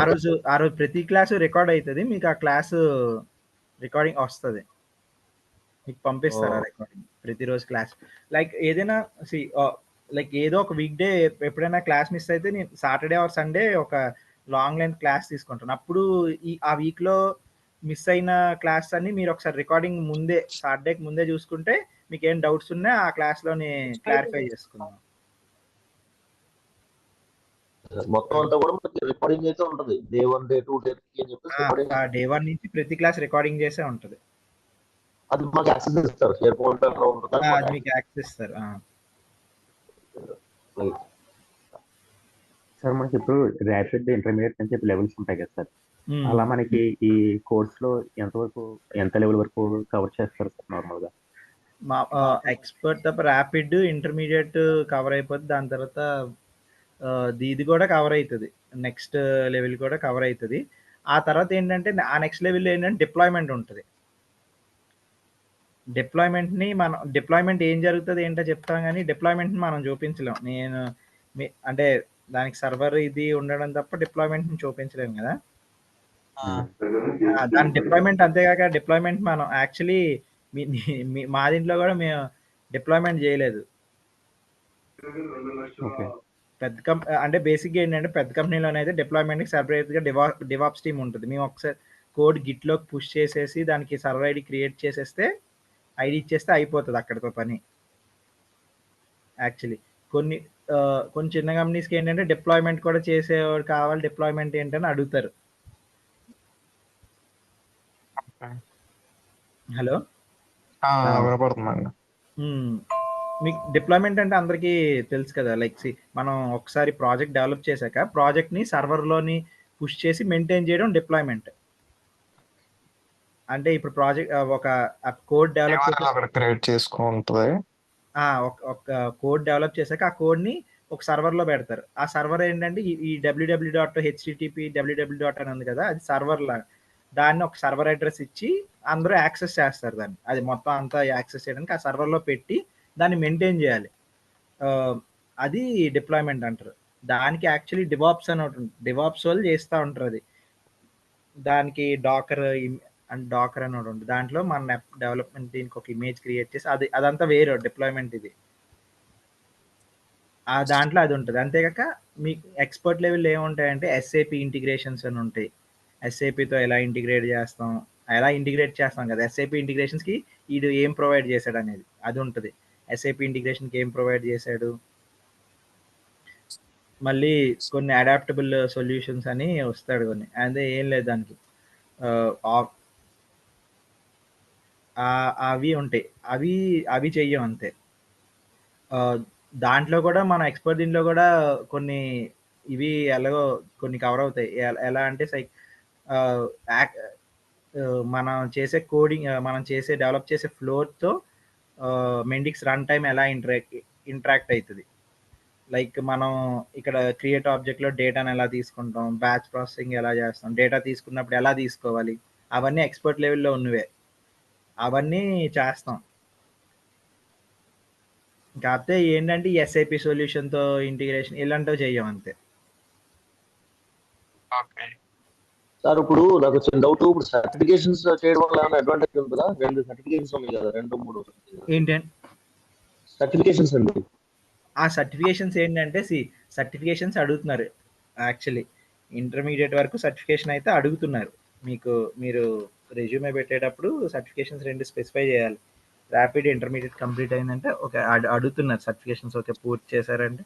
ఆ రోజు ప్రతి క్లాసు రికార్డ్ అవుతుంది, మీకు ఆ క్లాసు రికార్డింగ్ వస్తుంది, మీకు పంపిస్తారు ఆ రికార్డింగ్ ప్రతిరోజు క్లాస్. లైక్ ఏదైనా లైక్ ఏదో ఒక వీక్ డే ఎప్పుడైనా క్లాస్ మిస్ అయితే నేను సాటర్డే ఆర్ సండే ఒక లాంగ్ లెంత్ క్లాస్ తీసుకుంటాను. అప్పుడు ఆ వీక్లో మిస్ అయిన క్లాస్ అన్ని మీరు ఒకసారి రికార్డింగ్ ముందే సాటర్డేకి ముందే చూసుకుంటే మీకు ఏం డౌట్స్ ఉన్నా ఆ క్లాస్లోని క్లారిఫై చేసుకుందాం. మొత్తం అంతా కూడా మనకి రికార్డింగ్ అయితే ఉంటుంది, డే 1 డే 2 డే 3 అని చెప్పేసి డే 1 నుంచి ప్రతి క్లాస్ రికార్డింగ్ చేసే ఉంటుంది. అది మాకు యాక్సెస్ ఇస్తారు, షేర్ పాయింట్ అట్లా ఉంటుంది, మీకు యాక్సెస్ ఇస్తారు. సార్ మనకి ఇప్పుడు ర్యాపిడ్, ఇంటర్మీడియట్ అని చెప్పి లెవెల్స్ ఉంటాయి కదా సార్, అలా మనకి ఈ కోర్స్ లో ఎంత లెవెల్ వరకు కవర్ చేస్తారు సార్ నార్మల్ గా? మా ఎక్స్పర్ట్ తప్ప ర్యాపిడ్, ఇంటర్మీడియట్ కవర్ అయిపోతుంది. దాని తర్వాత ఇది కూడా కవర్ అవుతుంది, నెక్స్ట్ లెవెల్ కూడా కవర్ అవుతుంది. ఆ తర్వాత ఏంటంటే ఆ నెక్స్ట్ లెవెల్లో ఏంటంటే డిప్లాయ్మెంట్ ఉంటుంది. డిప్లాయ్మెంట్ ఏం జరుగుతుంది ఏంటో చెప్తాం, కానీ డిప్లాయ్మెంట్ని మనం చూపించలేం. అంటే దానికి సర్వర్ ఇది ఉండడం తప్ప డిప్లాయ్మెంట్ని చూపించలేము కదా. దాని డిప్లాయ్మెంట్, అంతేగాక డిప్లాయ్మెంట్ మనం యాక్చువల్లీ మా దీంట్లో కూడా మేము డిప్లాయ్మెంట్ చేయలేదు. అంటే బేసిక్గా ఏంటంటే పెద్ద కంపెనీలోనే అయితే డిప్లాయ్మెంట్కి సపరేట్గా డివాప్స్ టీమ్ ఉంటుంది. మేము ఒకసారి కోడ్ గిట్లోకి పుష్ చేసేసి దానికి సర్వర్ ఐడి క్రియేట్ చేసేస్తే ఐడి ఇచ్చేస్తే అయిపోతుంది అక్కడితో పని. యాక్చువల్లీ కొన్ని కొన్ని చిన్న కంపెనీస్కి ఏంటంటే డిప్లాయ్మెంట్ కూడా చేసేవాడు కావాలి, డిప్లాయ్మెంట్ ఏంటని అడుగుతారు. హలో వినపడుతుందండి. మీకు డిప్లాయ్మెంట్ అంటే అందరికీ తెలుసు కదా, లైక్ మనం ఒకసారి ప్రాజెక్ట్ డెవలప్ చేశాక ప్రాజెక్ట్ని సర్వర్లోని పుష్ చేసి మెయింటైన్ చేయడం డిప్లాయ్మెంట్. అంటే ఇప్పుడు ప్రాజెక్ట్ ఒక కోడ్ డెవలప్ చేసి క్రియేట్ చేసుకుంటుంది. ఒక కోడ్ డెవలప్ చేశాక ఆ కోడ్ని ఒక సర్వర్లో పెడతారు. ఆ సర్వర్ ఏంటంటే ఈ www.http www అని ఉంది కదా, అది సర్వర్ లాగా. దాన్ని ఒక సర్వర్ అడ్రస్ ఇచ్చి అందరూ యాక్సెస్ చేస్తారు దాన్ని. అది మొత్తం అంతా యాక్సెస్ చేయడానికి ఆ సర్వర్లో పెట్టి దాన్ని మెయింటైన్ చేయాలి. అది డిప్లాయ్మెంట్ అంటారు. దానికి యాక్చువల్లీ డివాప్స్ అని ఒకటి ఉంటుంది. డివాప్స్ వాళ్ళు చేస్తూ ఉంటారు అది. దానికి డాకర్ అని ఒకటి ఉంటుంది. దాంట్లో మన డెవలప్మెంట్ దీనికి ఒక ఇమేజ్ క్రియేట్ చేసి అదంతా వేరే డిప్లాయ్మెంట్. ఇది ఆ దాంట్లో అది ఉంటుంది. అంతేకాక మీకు ఎక్స్పర్ట్ లెవెల్ ఏముంటాయంటే ఎస్ఏపి ఇంటిగ్రేషన్స్ అని ఉంటాయి. ఎస్ఏపితో ఎలా ఇంటిగ్రేట్ చేస్తాం కదా, ఎస్ఏపి ఇంటిగ్రేషన్స్కి వీడు ఏం ప్రొవైడ్ చేశాడు అనేది అది ఉంటుంది. ఎస్ఏపి ఇంటిగ్రేషన్కి ఏం ప్రొవైడ్ చేశాడు, మళ్ళీ కొన్ని అడాప్టబుల్ సొల్యూషన్స్ అని వస్తాడు కొన్ని. అదే ఏం లేదు దానికి అవి ఉంటాయి. అవి చెయ్యం అంతే. దాంట్లో కూడా మన ఎక్స్పర్ట్ దీంట్లో కూడా కొన్ని ఇవి ఎలాగో కొన్ని కవర్ అవుతాయి. ఎలా అంటే మనం చేసే కోడింగ్, మనం డెవలప్ చేసే ఫ్లోర్తో మెండిక్స్ రన్ టైం ఎలా ఇంటరాక్ట్ అవుతుంది. లైక్ మనం ఇక్కడ క్రియేట్ ఆబ్జెక్ట్లో డేటాను ఎలా తీసుకుంటాం, బ్యాచ్ ప్రాసెసింగ్ ఎలా చేస్తాం, డేటా తీసుకున్నప్పుడు ఎలా తీసుకోవాలి, అవన్నీ ఎక్స్పర్ట్ లెవెల్లో ఉన్నవే. అవన్నీ చేస్తాం. కాకపోతే ఏంటంటే ఎస్ఐపి సొల్యూషన్తో ఇంటిగ్రేషన్ ఇలాంటివి చెయ్యం అంతే. సార్ ఇప్పుడు నాకు వచ్చిన డౌట్, ఇప్పుడు సర్టిఫికేషన్స్ చేయడం వల్ల ఏమైనా అడ్వాంటేజ్ ఉంటుందా? 2 సర్టిఫికేషన్స్ ఉన్నాయి కదా, 2, 3 ఏంటంటే సర్టిఫికేషన్స్ అండి. ఆ సర్టిఫికేషన్స్ ఏంటంటే సర్టిఫికేషన్స్ అడుగుతున్నారు. యాక్చువల్లీ ఇంటర్మీడియట్ వరకు సర్టిఫికేషన్ అయితే అడుగుతున్నారు. మీరు రెజ్యూమే పెట్టేటప్పుడు సర్టిఫికేషన్స్ 2 స్పెసిఫై చేయాలి. ర్యాపిడ్ ఇంటర్మీడియట్ కంప్లీట్ అయిందంటే ఓకే అడుగుతున్నారు సర్టిఫికేషన్స్. ఓకే పూర్తి చేశారంటే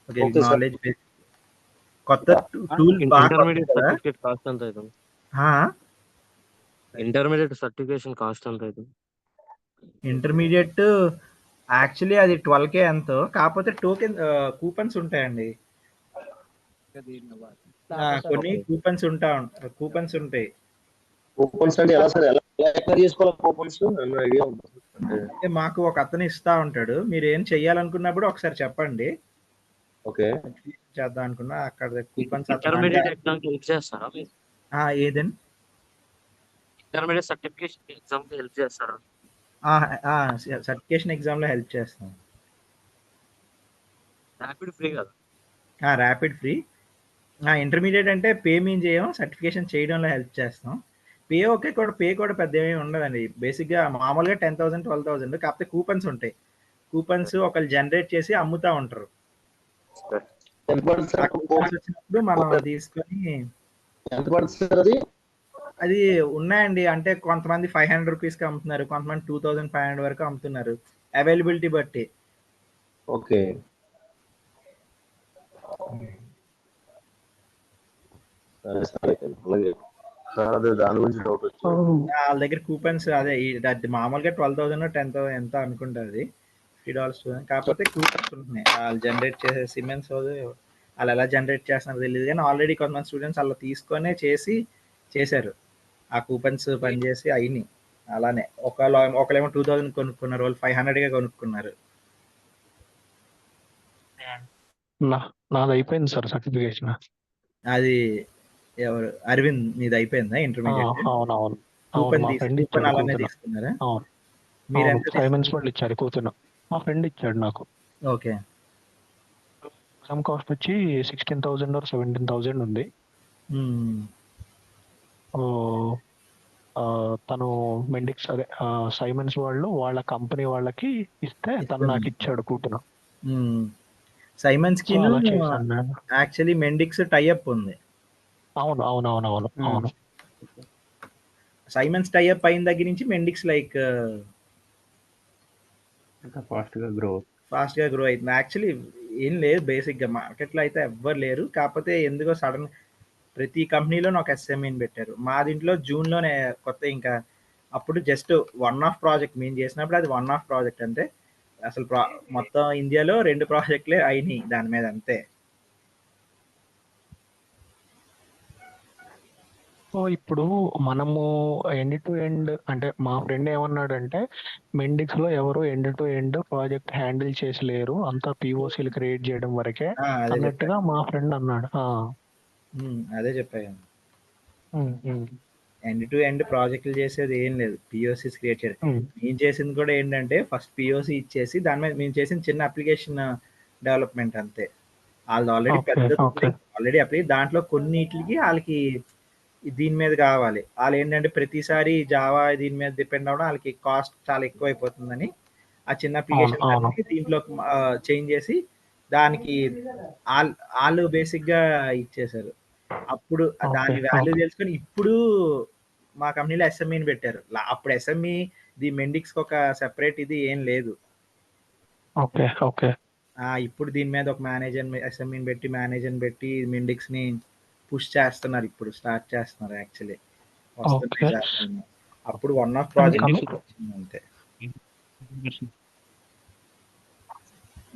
ఓకే నాలెడ్జ్ బేస్ కొత్త టూల్ ఇంటర్మీడియట్ సర్టిఫికేట్ కాస్ట్ ఎంత అవుతుంది? ఇంటర్మీడియట్ సర్టిఫికేషన్ కాస్ట్ ఎంత అవుతుంది? ఇంటర్మీడియట్ యాక్చువల్లీ అది 12K ఎంతో, కాకపోతే కూపన్స్ ఉంటాయండి. కొన్ని కూపన్స్ ఉంటాయి. కూపన్స్ అంటే ఎలా సార్, ఎలా అప్లై చేసుకోవాలి కూపన్స్? ఐడియా ఉందా? అంటే మాకు ఒక అతను ఇస్తా ఉంటాడు. మీరు ఏం చెయ్యాలనుకున్నప్పుడు ఒకసారి చెప్పండి. ఓకే చేద్దాం అనుకున్నా అక్కడ కూపన్స్. ఇంటర్మీడియట్ ఎగ్జామ్ కి హెల్ప్ చేస్తారా మీరు? ఏదండి? ఇంటర్మీడియట్ సర్టిఫికేషన్ ఎగ్జామ్ కి హెల్ప్ చేస్తారా? సర్టిఫికేషన్ ఎగ్జామ్ లో హెల్ప్ చేస్తాం. ర్యాపిడ్ ఫ్రీ కదా? Rapid free. ఇంటర్మీడియట్ అంటే పే మేము చేయం, సర్టిఫికేషన్ చేయడంలో హెల్ప్ చేస్తాం. పే కూడా పెద్ద ఏమీ ఉండదండి. బేసిక్గా మామూలుగా 10,000 12,000, కాకపోతే కూపన్స్ ఉంటాయి. కూపన్స్ ఒకళ్ళు జనరేట్ చేసి అమ్ముతా ఉంటారు. వచ్చినప్పుడు మనం తీసుకొని ఎంత పడుతుంది సార్ అది? అది ఉన్నాయండి. అంటే కొంతమంది 500 రూపీస్కి అమ్ముతున్నారు, కొంతమంది 2,500 వరకు అమ్ముతున్నారు, అవైలబిలిటీ బట్టి. ఓకే సరే సరే, అలాగే సార్ అదే దాని గురించి డౌట్ వచ్చింది. వాళ్ళ దగ్గర కూపన్స్ అదే మామూలుగా 12,000 10,000 ఎంత అనుకుంటుంది, $50. కాకపోతే కూపన్స్ ఉంటున్నాయి. వాళ్ళు జనరేట్ చేసే సిమెంట్స్ వాళ్ళు ఎలా జనరేట్ చేస్తున్నారో తెలియదు, కానీ ఆల్రెడీ కొంతమంది స్టూడెంట్స్ అలా తీసుకొనే చేశారు. ఆ కూపన్స్ పనిచేసి అయినాయి. అలానే ఒకళ్ళేమో 2,000 కొనుక్కున్నారు, వాళ్ళు 500గా కొనుక్కున్నారు. నాది అయిపోయింది సార్ సర్టిఫికేషన్. అది ఎవరు అరవింద్, మీది అయిపోయిందా ఇంటర్మీడియట్? అవునవును, కూపన్ మా ఫ్రెండ్ కూపన్ ఇచ్చాడు. అలానే తీసుకున్నారా? అవును, మీరు ఎంత 5 months వాళ్ళు ఇచ్చారు కూతురు. మా ఫ్రెండ్ ఇచ్చాడు నాకు. ఓకే. ఎగ్జామ్ కాస్ట్ వచ్చి 16,000 or 17,000 ఉంది. తను మెండిక్స్ అదే సైమన్స్ వాళ్ళ కంపెనీ వాళ్ళకి ఇస్తే తను నాకు ఇచ్చాడు కూతురు. సైమన్స్ సో కి అలా చేశాను నేను. యాక్చువల్లీ మెండిక్స్ టైఅప్ ఉంది. అవును. సైమన్స్ టైఅప్ అయిన దగ్గర నుంచి మెండిక్స్ లైక్ ఇంకా ఫాస్ట్గా గ్రో ఫాస్ట్ గా గ్రో అవుతుంది. యాక్చువల్లీ ఏం లేదు, బేసిక్ గా మార్కెట్ లో అయితే ఎవ్వరు లేరు. కాకపోతే ఎందుకో సడన్ ప్రతి కంపెనీలో ఒక ఎస్ఎంఈని పెట్టారు. మా దీంట్లో జూన్ లోనే కొత్త ఇంకా అప్పుడు జస్ట్ వన్ ఆఫ్ ప్రాజెక్ట్ మేము చేసినప్పుడు అది వన్ ఆఫ్ ప్రాజెక్ట్ అంటే అసలు మొత్తం ఇండియాలో 2 ప్రాజెక్టులే అయినాయి దాని మీద అంతే. సో ఇప్పుడు మనము ఎండ్ టు ఎండ్ అంటే మా ఫ్రెండ్ ఏమన్నాడంటే మెండిక్స్ లో ఎవరు end to end project handle చేసలేరు, అంతా పిఓసీలు క్రియేట్ చేయడం వరకే అదే అన్నట్టుగా మా ఫ్రెండ్ అన్నాడు. అదే చెప్పాను. ఉమ్, ఉమ్, ఎండ్ టు ఎండ్ ప్రాజెక్టులు చేసేది ఏం లేదు, పిఓసీస్ క్రియేట్ చేయడం. ఉమ్. మేము చేసింది కూడా ఏంటంటే ఫస్ట్ పిఓసి ఇచ్చేసి దాని మీద మేము చేసిన చిన్న అప్లికేషన్ డెవలప్మెంట్ అంతే. వాళ్ళు ఆల్రెడీ ఓకే పెద్ద ఓకే ఆల్రెడీ అప్లై దాంట్లో కొన్నిటికి వాళ్ళకి దీని మీద కావాలి. వాళ్ళు ఏంటంటే ప్రతిసారి జావా దీని మీద డిపెండ్ అవ్వడం వాళ్ళకి కాస్ట్ చాలా ఎక్కువ అయిపోతుందని ఆ చిన్న అవును అప్లికేషన్ అవును దీంట్లో చేంజ్ చేసి దానికి వాళ్ళు బేసిక్ గా ఇచ్చేసారు. అప్పుడు ఓకే దాని వాల్యూ ఓకే తెలుసుకొని ఇప్పుడు మా కంపెనీలో ఎస్ఎంఈని పెట్టారు. అప్పుడు ఎస్ఎంఈ ది మెండిక్స్ ఒక సెపరేట్ ఇది ఏం లేదు. ఓకే ఓకే ఇప్పుడు దీని మీద ఒక ఎస్ఎంఈని పెట్టి మేనేజర్ని పెట్టి మెండిక్స్ ని పుష్ చేస్తున్నారు. ఇప్పుడు స్టార్ట్ చేస్తున్నారు యాక్చువల్లీ వస్తున్నాయి ఓకే జాబ్స్. అప్పుడు వన్ ఆఫ్ ప్రాజెక్ట్ అంతే.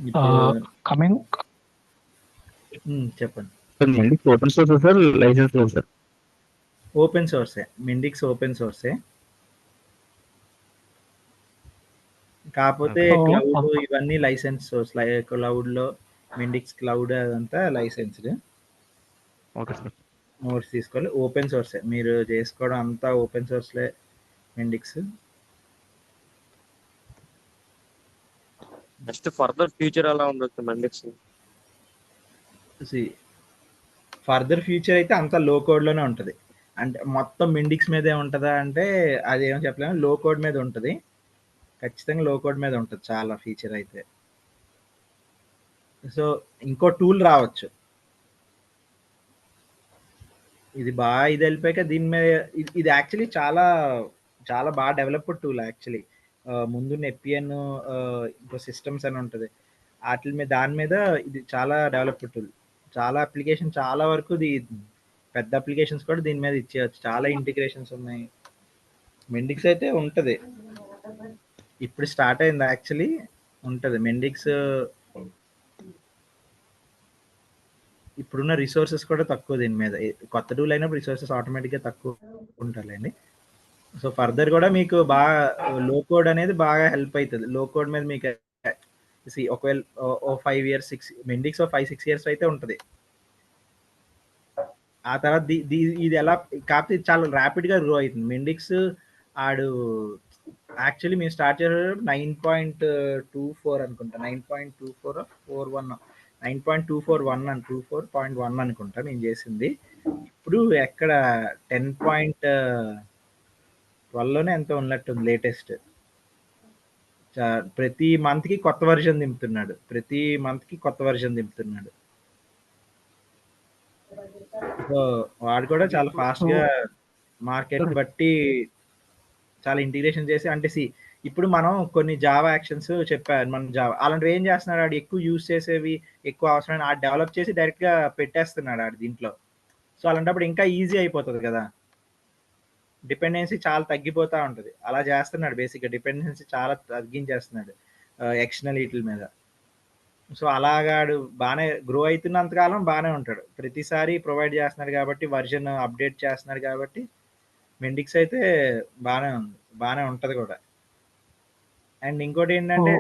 ఇప్పుడు కమింగ్ చెప్పండి. Mendix open source sir, license లేదు సార్? ఓపెన్ సోర్సే, మెండిక్స్ ఓపెన్ సోర్సే. కాకపోతే క్లౌడ్ ఇవన్నీ లైసెన్స్ సోర్స్. క్లౌడ్ లో మెండిక్స్ క్లౌడ్ అదంతా లైసెన్స్డ్. Okay sir. నోట్స్ తీసుకోవాలి. ఓపెన్ సోర్సే మీరు చేసుకోవడం అంతా ఓపెన్ సోర్స్లే మెండిక్స్. నెక్స్ట్ ఫర్దర్ ఫ్యూచర్ ఎలా ఉండొచ్చు మెండిక్స్? ఫర్దర్ ఫ్యూచర్ అయితే అంతా లో కోడ్ లోనే ఉంటది. అంటే మొత్తం మెండిక్స్ మీదే ఉంటుందా అంటే అదేమో చెప్పలేము. లో కోడ్ మీద ఉంటుంది, ఖచ్చితంగా లో కోడ్ మీద ఉంటుంది చాలా ఫీచర్ అయితే. సో ఇంకో టూల్ రావచ్చు. ఇది బాగా ఇది వెళ్ళిపోయాక దీని మీద ఇది యాక్చువల్లీ చాలా చాలా బాగా డెవలప్డ్ టూల్ యాక్చువల్లీ. ముందు ఎపిఎన్ ఇంకో సిస్టమ్స్ అని ఉంటుంది వాటి మీద దాని మీద ఇది చాలా డెవలప్డ్ టూల్. చాలా అప్లికేషన్ చాలా వరకు పెద్ద అప్లికేషన్స్ కూడా దీని మీద ఇచ్చేయచ్చు. చాలా ఇంటిగ్రేషన్స్ ఉన్నాయి. మెండిక్స్ అయితే ఉంటది, ఇప్పుడు స్టార్ట్ అయింది యాక్చువల్లీ. ఉంటది మెండిక్స్. ఇప్పుడున్న రిసోర్సెస్ కూడా తక్కువ దీని మీద. కొత్త టూల్ అయినప్పుడు రిసోర్సెస్ ఆటోమేటిక్గా తక్కువ ఉంటారులేండి. సో ఫర్దర్ కూడా మీకు బాగా లో కోడ్ అనేది బాగా హెల్ప్ అవుతుంది. లో కోడ్ మీద మీకు ఒకవేళ 5 years 6 మెండిక్స్ 5-6 years అయితే ఉంటుంది. ఆ తర్వాత ఇది ఎలా కాకపోతే చాలా ర్యాపిడ్ గా గ్రో అవుతుంది మెండిక్స్. ఆడు యాక్చువల్లీ మేము స్టార్ట్ చేసేటప్పుడు 9.24 అనుకుంటా, 9.24 అని 24.1 అనుకుంటా మేము చేసింది. ఇప్పుడు ఎక్కడ 10.12లోనే ఎంత ఉన్నట్టుంది లేటెస్ట్. ప్రతి మంత్ కి కొత్త వర్షన్ దింపుతున్నాడు. సో వాడు కూడా చాలా ఫాస్ట్ గా మార్కెట్ బట్టి చాలా ఇంటిగ్రేషన్ చేసి అంటే ఇప్పుడు మనం కొన్ని జావా యాక్షన్స్ చెప్పారు. మనం జావా అలాంటివి ఏం చేస్తున్నాడు ఆడు, ఎక్కువ యూజ్ చేసేవి ఎక్కువ అవసరమైన ఆడు డెవలప్ చేసి డైరెక్ట్ గా పెట్టేస్తున్నాడు ఆడు దీంట్లో. సో అలాంటప్పుడు ఇంకా ఈజీ అయిపోతుంది కదా, డిపెండెన్సీ చాలా తగ్గిపోతా ఉంటుంది. అలా చేస్తున్నాడు బేసిక్గా, డిపెండెన్సీ చాలా తగ్గించేస్తున్నాడు ఎక్స్టర్నల్ వీటి మీద. సో అలాగాడు బాగానే గ్రో అవుతున్నంతకాలం బాగానే ఉంటాడు. ప్రతిసారి ప్రొవైడ్ చేస్తున్నాడు కాబట్టి, వర్జన్ అప్డేట్ చేస్తున్నాడు కాబట్టి మెండిక్స్ అయితే బాగానే ఉంటది కూడా. అండ్ ఇంకోటి ఏంటంటే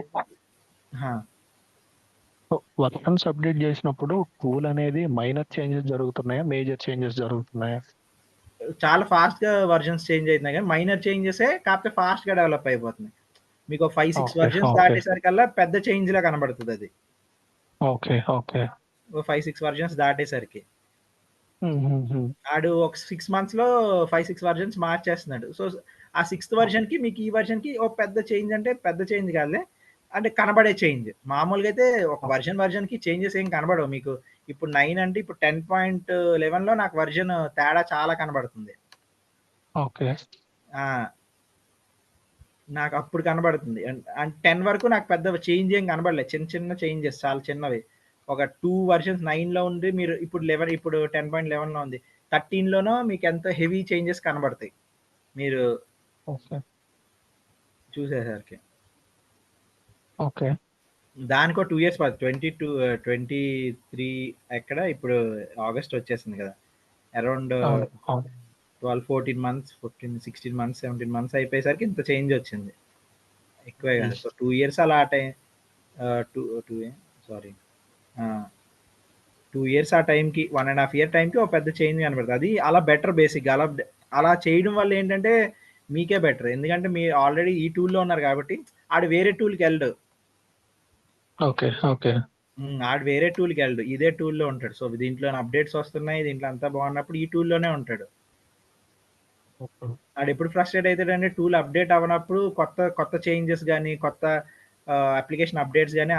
వర్షన్స్ అప్డేట్ చేసినప్పుడు టూల్ అనేది మైనర్ చేంజెస్ జరుగుతున్నాయా, మేజర్ చేంజెస్ జరుగుతున్నాయా? చాలా ఫాస్ట్ గా వర్జన్స్ చేంజ్ అవుతున్నాయి కానీ మైనర్ చేంజెసే, కాకపోతే ఫాస్ట్ గా డెవలప్ అయిపోతుంది. మీకు 5-6 వర్జన్స్ దాటేసరికల్లా పెద్ద చేంజ్ లా కనబడుతుంది అది. ఓకే ఓకే 5-6 వర్జన్స్ దాటేసరికి ఆడు ఒక 6 months లో 5-6 వర్జన్స్ మార్చేస్తున్నాడు. సో ఆ 6th వర్జన్ కి మీకు ఈ వర్జన్ కి ఓ పెద్ద చేంజ్ అంటే పెద్ద చేంజ్ కాదులే, అంటే కనబడే చేంజ్. మామూలుగా అయితే ఒక వర్షన్‌కి చేంజెస్ ఏం కనబడవు. మీకు ఇప్పుడు 9 అంటే ఇప్పుడు 10.11లో నాకు వర్షన్ తేడా చాలా కనబడుతుంది. ఓకే. ఆ! నాకు అప్పుడు కనబడుతుంది. 10 వరకు నాకు పెద్ద చేంజ్ ఏం కనబడలేదు. చిన్న చేంజెస్ చాలా చిన్నవి. ఒక 2 వర్షన్స్ 9లో ఉంది. మీరు ఇప్పుడు 10.11లో ఉంది. 13లోనో మీకు ఎంతో హెవీ చేంజెస్ కనబడతాయి. మీరు ఓకే. చూసేసరికి. ఓకే. దానికో 2 ఇయర్స్ పడుతుంది. 23 ఎక్కడ ఇప్పుడు ఆగస్ట్ వచ్చేసింది కదా! అరౌండ్ అవును. అవును. 12, 14 మంత్స్, 16 మంత్స్, 17 మంత్స్ అయిపోయేసరికి ఇంత చేంజ్ వచ్చింది. ఎక్కువే కాదు. సో 2 ఇయర్స్ అలా సారీ 2 ఇయర్స్ ఆ టైంకి 1.5 ఇయర్ టైంకి ఒక పెద్ద చేంజ్ కనబడుతుంది. అది అలా బెటర్ బేసిక్‌గా అలా చేయడం వల్ల ఏంటంటే మీకే బెటర్. ఎందుకంటే మీరు ఆల్రెడీ ఈ టూల్‌లో ఉన్నారు కాబట్టి ఆడు వేరే టూల్‌కెళ్ళడు. ఓకే. ఓకే. ఆడు వేరే టూల్‌కెళ్ళడు. ఇదే టూల్‌లో ఉంటాడు. సో దీంట్లోనే అప్డేట్స్ వస్తున్నాయి. దీంట్లో అంతా బాగున్నప్పుడు ఈ టూల్‌లోనే ఉంటాడు. ఓకే. ఆడెప్పుడు ఫ్రస్ట్రేట్ అయితాడంటే టూల్ అప్డేట్ అవ్వనప్పుడు కొత్త చేంజెస్ గాని, కొత్త అప్లికేషన్ అప్డేట్స్ గాని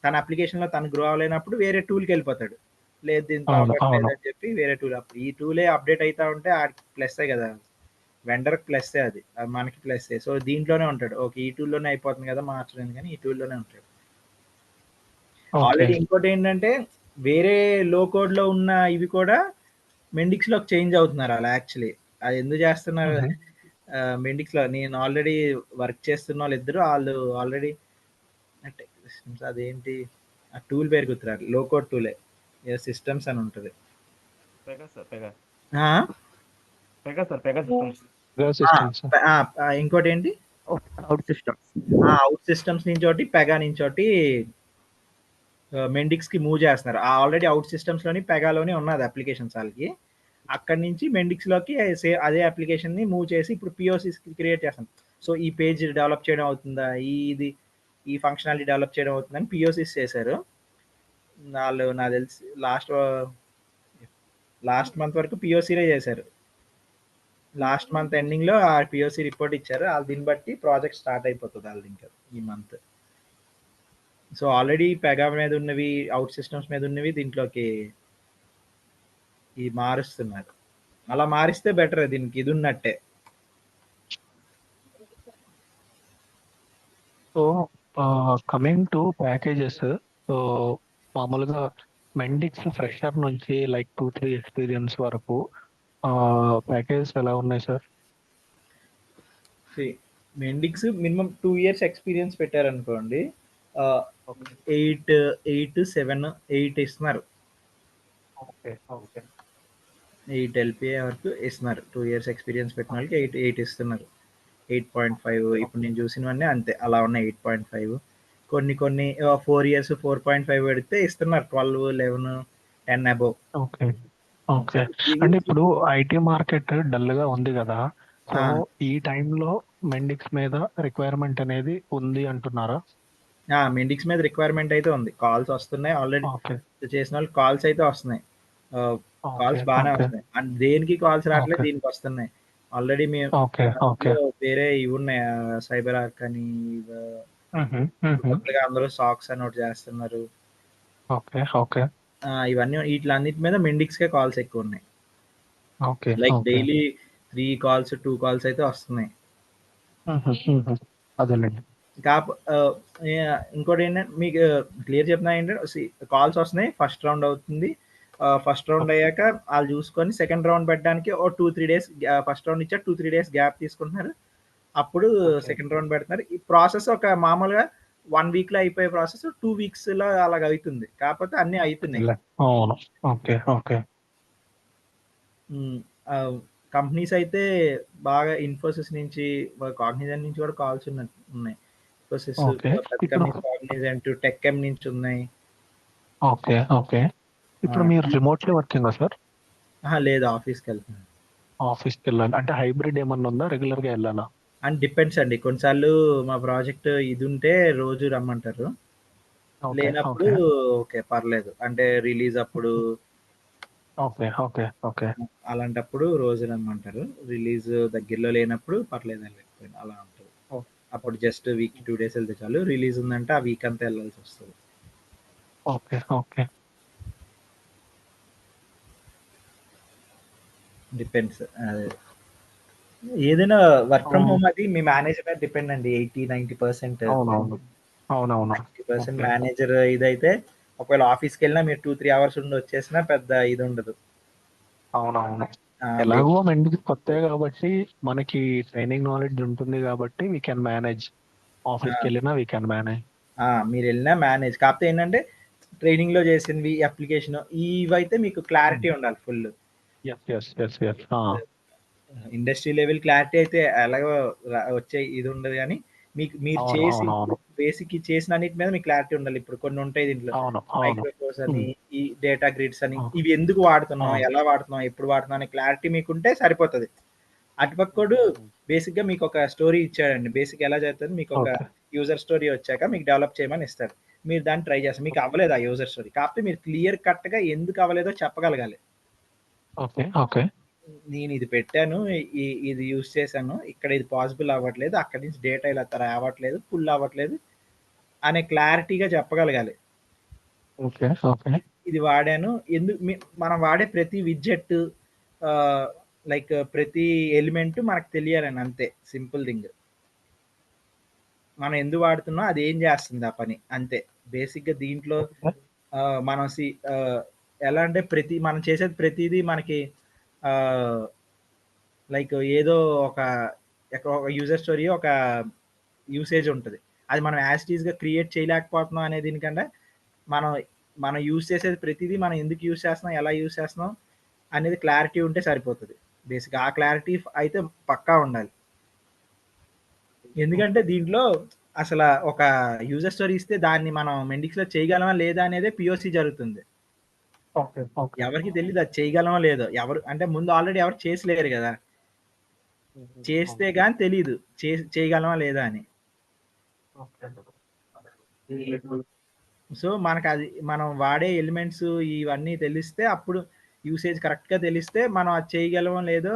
తన అప్లికేషన్‌లో తను గ్రో అవ్వలేనప్పుడు వేరే టూల్‌కెళ్ళిపోతాడు. లేదు దీంతో అవును. అవును. అవ్వట్లేదని చెప్పి వేరే టూల్ ఈ టూలే అప్డేట్ అయితా ఉంటే ఆడికి ప్లస్సే కదా! వెండర్‌కి ప్లస్సే అది. మనకి ప్లస్సే. సో దీంట్లోనే ఉంటాడు. ఓకే. ఈ టూల్‌లోనే అయిపోతుంది కదా! మార్చడం ఎందుకని ఈ టూల్‌లోనే ఉంటాడు. ఓకే. ఆల్రెడీ ఇంకోటేంటంటే వేరే లో కోడ్‌లో ఉన్న ఇవి కూడా మెండిక్స్‌లోకి చేంజ్ అవుతున్నారు ఆళ్ళు యాక్చువల్లీ. అది ఎందుకు చేస్తున్నారు హుహు. మెండిక్స్‌లో నేను ఆల్రెడీ వర్క్ చేస్తున్నోళ్ళిద్దరు ఆళ్ళు ఆల్రెడీ అంటే అదేంటి ఆ టూల్ పేరు గుర్తురాట్లే. లో కోడ్ టూలే. ఏదో సిస్టమ్స్ అని ఉంటది. ఆ! Pega systems. ఆ! సిస్టమ్స్. ఇంకోటేంటి? Out systems. అవుట్ సిస్టమ్స్ నుంచోటి, పెగా నుంచోటి మెండిక్స్‌కి మూవ్ చేస్తున్నారు. ఆల్రెడీ అవుట్ సిస్టమ్స్‌లోని, పెగాలోని ఉన్నది అప్లికేషన్స్ ఆళ్ళకి. అక్కడి నుంచి మెండిక్స్‌లోకి అదే అప్లికేషన్‌ని మూవ్ చేసి ఇప్పుడు పిఓసిస్‌కి క్రియేట్ చేస్తాం. సో ఈ పేజ్ డెవలప్ చేయడం అవుతుందా? ఈ ఫంక్షనాలిటీ డెవలప్ చేయడం అవుతుందని పిఓసిస్ చేశారు. ఆళ్ళు నాకు తెలిసి లాస్ట్ మంత్ వరకు పిఓసీలే చేశారు. లాస్ట్ మంత్ ఎండింగ్‌లో ఆ పిఓసి రిపోర్ట్ ఇచ్చారు. దీన్ని బట్టి ప్రాజెక్ట్ స్టార్ట్ అయిపోతది ఆళ్ళది ఇంకా ఈ మంత్. సో ఆల్రెడీ పెగా మీద ఉన్నవి, అవుట్ సిస్టమ్స్ మీద ఉన్నవి దీంట్లోకి మారుస్తున్నారు. అలా మారిస్తే బెటర్ దీనికి ఇది ఉన్నట్టే. So coming to packages. So మామూలుగా మెండిక్స్ ఫ్రెషర్ నుంచి లైక్ 2-3 ఎక్స్పీరియన్స్ వరకు ప్యాకేజెస్ ఎలా ఉన్నాయి సార్? మెండిక్స్ మినిమం 2 ఇయర్స్ ఎక్స్పీరియన్స్ పెట్టారనుకోండి. 8, 7, 8 ఇస్తున్నారు. ఓకే. ఓకే. 8 ఎల్‌పిఏ వరకు ఇస్తున్నారు. 2 ఇయర్స్ ఎక్స్పీరియన్స్ పెట్టిన వాళ్ళకి 8 ఇస్తున్నారు. 8.5 ఇప్పుడు నేను చూసినవన్నీ అంతే. అలా ఉన్నాయి 8.5. కొన్ని 4 ఇయర్స్ 4.5 పెడితే ఇస్తున్నారు 12, 11, 10 అబోవ్. ఓకే. ఓకే. అంటే ఇప్పుడు ఐటీ మార్కెట్ డల్‌గా ఉంది గదా! సో ఈ టైంలో మెండిక్స్ మీద రిక్వైర్మెంట్ అనేది ఉంది అంటున్నారా? మెండిక్స్ మీద రిక్వైర్మెంట్ అయితే ఉంది. కాల్స్ వస్తున్నాయి. Already okay. చేసిన వాళ్ళకి కాల్స్ అయితే వస్తున్నాయి. ఓకే. కాల్స్ బానే ఓకే. వస్తున్నాయి. అండ్ దేనికి కాల్స్ రావట్లేదు, ఓకే. దీనికి వస్తున్నాయి. ఆల్రెడీ మేము ఓకే. ఓకే. వేరే ఇవి ఉన్నాయి. సైబర్ ఆర్క్ అని హుహు. హుహు. కొత్తగా అందరూ సాక్స్ అని ఒకటి చేస్తున్నారు. ఓకే. ఓకే. ఇవన్నీ వీటిలన్నిటి మీద మెండిక్స్‌కే కాల్స్ ఎక్కువ ఉన్నాయి. Okay. Like okay. Daily 3 calls, 2 calls అయితే వస్తున్నాయి. హుహు. హుహు. అదేలెండి. ఇంకోటేంటంటే మీకు క్లియర్ చెప్తున్నా ఏంటంటే కాల్స్ వస్తున్నాయి. ఫస్ట్ రౌండ్ అవుతుంది. ఫస్ట్ రౌండ్ అయ్యాక ఆళ్ళు చూసుకొని సెకండ్ రౌండ్ పెట్టడానికి ఓ 2, 3 డేస్ ఫస్ట్ రౌండ్ ఇచ్చాక 2, 3 డేస్ గ్యాప్ తీసుకుంటున్నారు. అప్పుడు ఓకే. సెకండ్ రౌండ్ పెడుతున్నారు. ఈ ప్రాసెస్ ఒక మామూలుగా 1 వీక్‌లో అయిపోయే ప్రాసెస్ 2 వీక్స్‌లో అలాగ అవుతుంది. కాకపోతే అన్నీ అయితున్నాయి. అవును. ఓకే. ఓకే. హ్మ్. కంపెనీస్ అయితే బాగా ఇన్ఫోసిస్ నుంచి, కాగ్నిజెంట్ నుంచి కూడా కాల్స్ ఉన్నాయి. ఇన్ఫోసిస్ ఓకే. పెద్ద ఇప్పుడు కంపెనీస్, కాగ్నిజెంట్, టెక్‌ఎం నుంచి ఉన్నాయి. ఓకే. ఓకే. ఇప్పుడు మీరు రిమోట్‌లీ వర్కింగా సార్? లేదు ఆఫీస్‌కెళ్తున్నాను. ఆఫీస్‌కెళ్ళాలి. అంటే హైబ్రిడ్ ఏమన్నా ఉందా? రెగ్యులర్‌గా ఎళ్ళాలా? అండ్ డిపెండ్స్ అండి. కొన్నిసార్లు మా ప్రాజెక్ట్ ఇదుంటే రోజు రమ్మంటారు. ఓకే. లేనప్పుడు ఓకే. ఓకే. పర్లేదు. అంటే రిలీజ్ అప్పుడు ఓకే. ఓకే. ఓకే. అలాంటప్పుడు రోజు రమ్మంటారు. రిలీజ్ దగ్గరలో లేనప్పుడు పర్లేదు వెళ్ళకపోయినా అలా ఉంటది. అప్పుడు జస్ట్ వీక్ 2 డేస్ వెళ్తే చాలు. రిలీజ్ ఉందంటే ఆ వీక్ అంతా వెళ్ళాల్సి వస్తుంది. Okay okay depends. ఏదైనా వర్క్ ఫ్రమ్ హోమ్ అది మీ మేనేజర్ మీద డిపెండ్ అండి. 80-90% అవునవును అవునవును 90% ఓకే మేనేజర్ ఇదైతే ఒకవేళ ఆఫీస్కి వెళ్ళినా మీరు 2-3 అవర్స్ ఉండి వచ్చేసినా పెద్ద ఇది ఉండదు. అవునవును ఆ, ఎలాగో మెండికి కొత్త కాబట్టి మనకి ట్రైనింగ్ నాలెడ్జ్ ఉంటుంది కాబట్టి వీ కెన్ మేనేజ్. ఆఫీస్కి వెళ్ళినా వీ కెన్ మేనేజ్. మీరు వెళ్ళినా మేనేజ్. కాకపోతే ఏంటంటే ట్రైనింగ్ లో చేసినవి అప్లికేషన్ ఇవైతే మీకు క్లారిటీ ఉండాలి full. Yes yes yes yes industry level clarity అయితే ఎలాగో వచ్చే ఇది ఉండదు, కానీ మీరు అవును చేసి అవును బేసిక్ చేసిన అన్నిటి మీద మీకు క్లారిటీ ఉండాలి. ఇప్పుడు కొన్ని ఉంటాయి దీంట్లో, అవును అవును మైక్రోఫోర్స్ అని, ఈ డేటా గ్రిడ్స్ అని, అవును ఇవి ఎందుకు వాడుతున్నాం, ఎలా వాడుతున్నాం, ఎప్పుడు వాడుతున్నాం అనే క్లారిటీ మీకుంటే సరిపోతుంది. అటుపక్కడు బేసిక్ గా మీకు ఒక స్టోరీ ఇచ్చాడండి. బేసిక్ ఎలా చేస్తుంది, మీకు ఒక ఓకే యూజర్ స్టోరీ వచ్చాక మీకు డెవలప్ చేయమని ఇస్తారు. మీరు దాన్ని ట్రై చేస్తారు. మీకు అవ్వలేదు ఆ యూజర్ స్టోరీ, కాకపోతే మీరు క్లియర్ కట్ గా ఎందుకు అవ్వలేదో చెప్పగలగాలి. ఓకే ఓకే నేను ఇది పెట్టాను, ఇది యూజ్ చేశాను, ఇక్కడ ఇది పాసిబుల్ అవ్వట్లేదు, అక్కడి నుంచి డేటా ఇలా రావట్లేదు, పుల్ అవ్వట్లేదు అనే క్లారిటీగా చెప్పగలగాలి. ఓకే ఓకే ఇది వాడాను ఎందుకు, మనం వాడే ప్రతి విడ్జెట్ లైక్ ప్రతి ఎలిమెంట్ మనకు తెలియాలని, అంతే సింపుల్ థింగ్. మనం ఎందుకు వాడుతున్నాం, అది ఏం చేస్తుంది ఆ పని, అంతే బేసిక్ గా. దీంట్లో మనం ఎలా అంటే మనం చేసేది ప్రతిదీ మనకి లైక్ ఏదో ఒక యూజర్ స్టోరీ, ఒక యూసేజ్ ఉంటుంది. అది మనం యాజ్ ఇట్ ఈస్ గా క్రియేట్ చేయలేకపోతున్నాం అనే దీనికంటే మనం మనం యూజ్ చేసేది ప్రతిదీ మనం ఎందుకు యూజ్ చేస్తున్నాం, ఎలా యూజ్ చేస్తున్నాం అనేది క్లారిటీ ఉంటే సరిపోతుంది. బేసిక్ ఆ క్లారిటీ అయితే పక్కా ఉండాలి. ఎందుకంటే దీంట్లో అసలు ఒక యూజర్ స్టోరీ ఇస్తే దాన్ని మనం మెండిక్స్ లో చేయగలమా లేదా అనేదే పిఓసి జరుగుతుంది. ఓకే ఓకే ఎవరికి తెలియదు అది చేయగలమా లేదో. ఎవరు అంటే ముందు ఆల్రెడీ ఎవరు చేసలేరు కదా, చేస్తే గాని తెలియదు చేయగలమా లేదా అని. సో మనకు అది మనం వాడే ఎలిమెంట్స్ ఇవన్నీ తెలిస్తే, అప్పుడు యూసేజ్ కరెక్ట్గా తెలిస్తే మనం అది చేయగలమో లేదో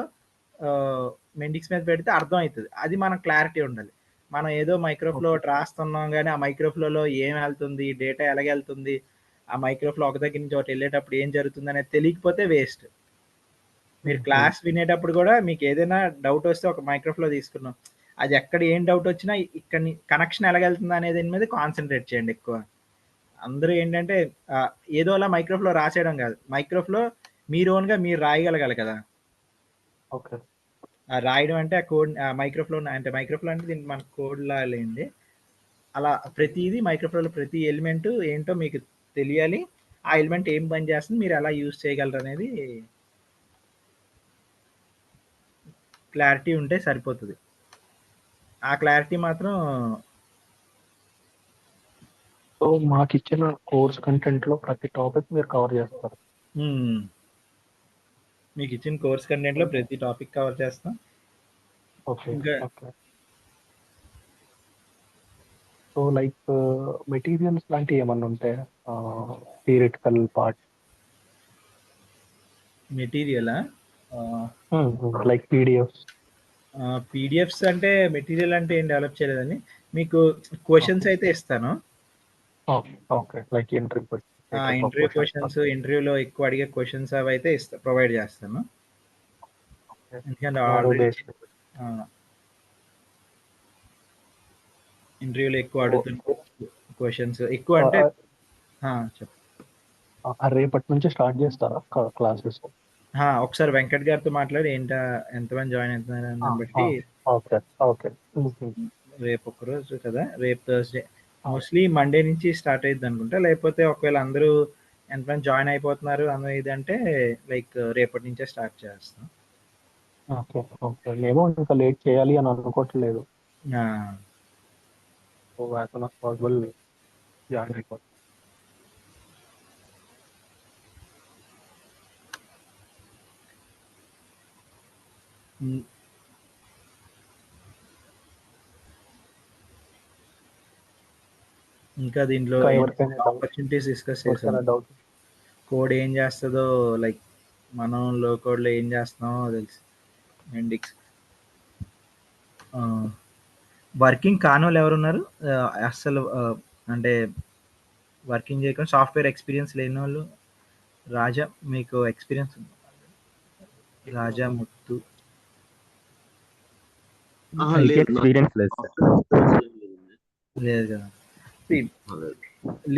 మెండిక్స్ మీద పెడితే అర్థం అవుతుంది. అది మనకు క్లారిటీ ఉండాలి. మనం ఏదో మైక్రోఫ్లో ఒకటి రాస్తున్నాం కానీ ఆ మైక్రోఫ్లోలో ఏం వెళ్తుంది, డేటా ఎలాగెళ్తుంది, ఆ మైక్రోఫ్లో ఒక దగ్గర నుంచి ఒకటి వెళ్ళేటప్పుడు ఏం జరుగుతుంది అనేది తెలియకపోతే వేస్ట్. మీరు క్లాస్ వినేటప్పుడు కూడా మీకు ఏదైనా డౌట్ వస్తే ఒక మైక్రోఫ్లో తీసుకున్నాం, అది ఎక్కడ ఏం డౌట్ వచ్చినా ఇక్కడ కనెక్షన్ ఎలాగెళ్తుంది అనే దాని మీద కాన్సన్ట్రేట్ చేయండి ఎక్కువ. అందరూ ఏంటంటే ఏదో అలా మైక్రోఫ్లో రాసేయడం కాదు, మైక్రోఫ్లో మీరు ఓన్గా మీరు రాయగలగాలి కదా. ఓకే రాయడం అంటే ఆ కోడ్ మైక్రోఫ్లో అంటే మైక్రోఫ్లో అంటే దీనికి మన కోడ్ లా లేండి. అలా ప్రతిదీ మైక్రోఫ్లో ప్రతి ఎలిమెంట్ ఏంటో మీకు తెలియాలి. ఆ ఎలిమెంట్ ఏం పని చేస్తుంది, మీరు ఎలా యూజ్ చేయగలరు అనేది క్లారిటీ ఉంటే సరిపోతుంది. ఆ క్లారిటీ మాత్రం సో మాకు ఇచ్చిన కోర్స్ కంటెంట్ లో ప్రతి టాపిక్ మీరు కవర్ చేస్తారు. మీకు ఇచ్చిన కోర్స్ కంటెంట్ లో ప్రతి టాపిక్ కవర్ చేస్తాం. ఓకే ఇంకా ఓకే సో లైక్ మెటీరియల్స్ లాంటివి ఏమన్నా ఉంటాయా, థియరిటికల్ పార్ట్? మెటీరియలా? లైక్ పీడిఎఫ్స్ అంటే మెటీరియల్ అంటే ఏం డెవలప్ చేయలేదండి. మీకు క్వశ్చన్స్ అయితే ఇస్తాను. ఓకే లైక్ ఇంటర్వ్యూ క్వశ్చన్స్, ఇంటర్వ్యూలో ఎక్కువ అడిగే క్వశ్చన్స్ అవి అయితే ప్రొవైడ్ చేస్తాను. ఎందుకంటే ఆల్రెడీ ఇంటర్వ్యూలో ఎక్కువ అడుగుతున్న క్వశ్చన్స్ ఎక్కువ అంటే చెప్పు. రేపటి నుంచి స్టార్ట్ చేస్తారా క్లాసెస్? ఒకసారి వెంకట్ గారితో మాట్లాడి ఎంతమంది జాయిన్ అవుతున్నారు అని బట్టి. ఓకే ఓకే రేపు ఒక్కరోజు కదా, రేపు థర్స్డే, మోస్ట్లీ మండే నుంచి స్టార్ట్ అయ్యిద్ది అనుకుంటా. లేకపోతే ఒకవేళ అందరూ ఎంతమంది జాయిన్ అయిపోతున్నారు అనేది అంటే లైక్ రేపటి నుంచే స్టార్ట్ చేస్తాం. ఓకే ఓకే మేము ఇంకా లేట్ చేయాలి అని అనుకోవట్లేదు. As soon as possible join అయిపోతాం. ఇంకా దీంట్లో ఆపర్చునిటీస్ డిస్కస్ చేసాం. కోడ్ ఏం చేస్తుందో, లైక్ మనం లో కోడ్లో ఏం చేస్తున్నామో తెలుసు. మెండిక్స్ వర్కింగ్ కానోళ్ళు ఎవరున్నారు? అస్సలు అంటే వర్కింగ్ చేయకుండా సాఫ్ట్‌వేర్ ఎక్స్‌పీరియన్స్ లేని వాళ్ళు? రాజా మీకు ఎక్స్‌పీరియన్స్ ఉందా? రాజా, ముత్తు. లేదు ఎక్స్పీరియన్స్ లేదు సార్. లేదు కదా.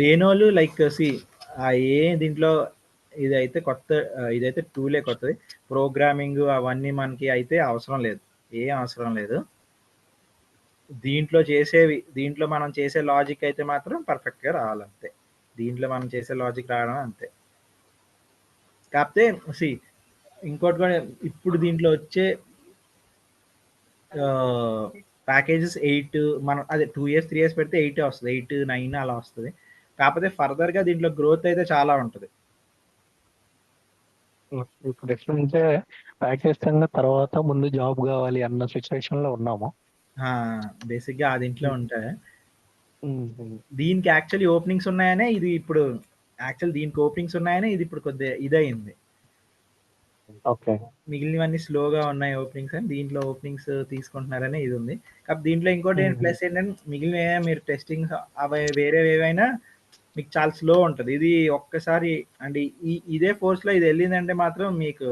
లేనోళ్ళు లైక్ దీంట్లో ఇదైతే కొత్త, ఇదైతే టూలే కొత్తది. ప్రోగ్రామింగ్ అవన్నీ మనకి అయితే అవసరం లేదు, ఏం అవసరం లేదు. దీంట్లో మనం చేసే లాజిక్ అయితే మాత్రం పర్ఫెక్ట్గా రావాలంతే. దీంట్లో మనం చేసే లాజిక్ రావడం అంతే. కాకపోతే ఇంకోటి కూడా, ఇప్పుడు దీంట్లో వచ్చే ప్యాకేజెస్ 8, మనం అదే 2 years 3 years పెడితే 8 వస్తుంది, 8, 9 అలా వస్తుంది. కాకపోతే ఫర్దర్గా దీంట్లో గ్రోత్ అయితే చాలా ఉంటుంది. ఇప్పుడు ఎట్లంటే ప్యాకేజ్ తర్వాత ముందు జాబ్ కావాలి అన్న సిచ్యువేషన్ లో ఉన్నాము. బేసిక్గా ఆ దీంట్లో ఉంటాయి. దీనికి యాక్చువల్లీ ఓపెనింగ్స్ ఉన్నాయనే ఇది ఇప్పుడు కొద్దిగా ఇదయింది. ఓకే. మిగిలినవన్నీ స్లోగా ఉన్నాయి ఓపెనింగ్స్ అని, దీంట్లో ఓపెనింగ్స్ తీసుకుంటున్నారనే ఇది ఉంది. కాబట్టి దీంట్లో ఇంకోటి ప్లస్ ఏంటంటే, మిగిలిన మీరు టెస్టింగ్ అవి వేరే ఏవైనా మీకు చాలా స్లో ఉంటుంది. ఇది ఒక్కసారి అంటే ఇదే ఫోర్స్లో ఇది వెళ్ళిందంటే మాత్రం మీకు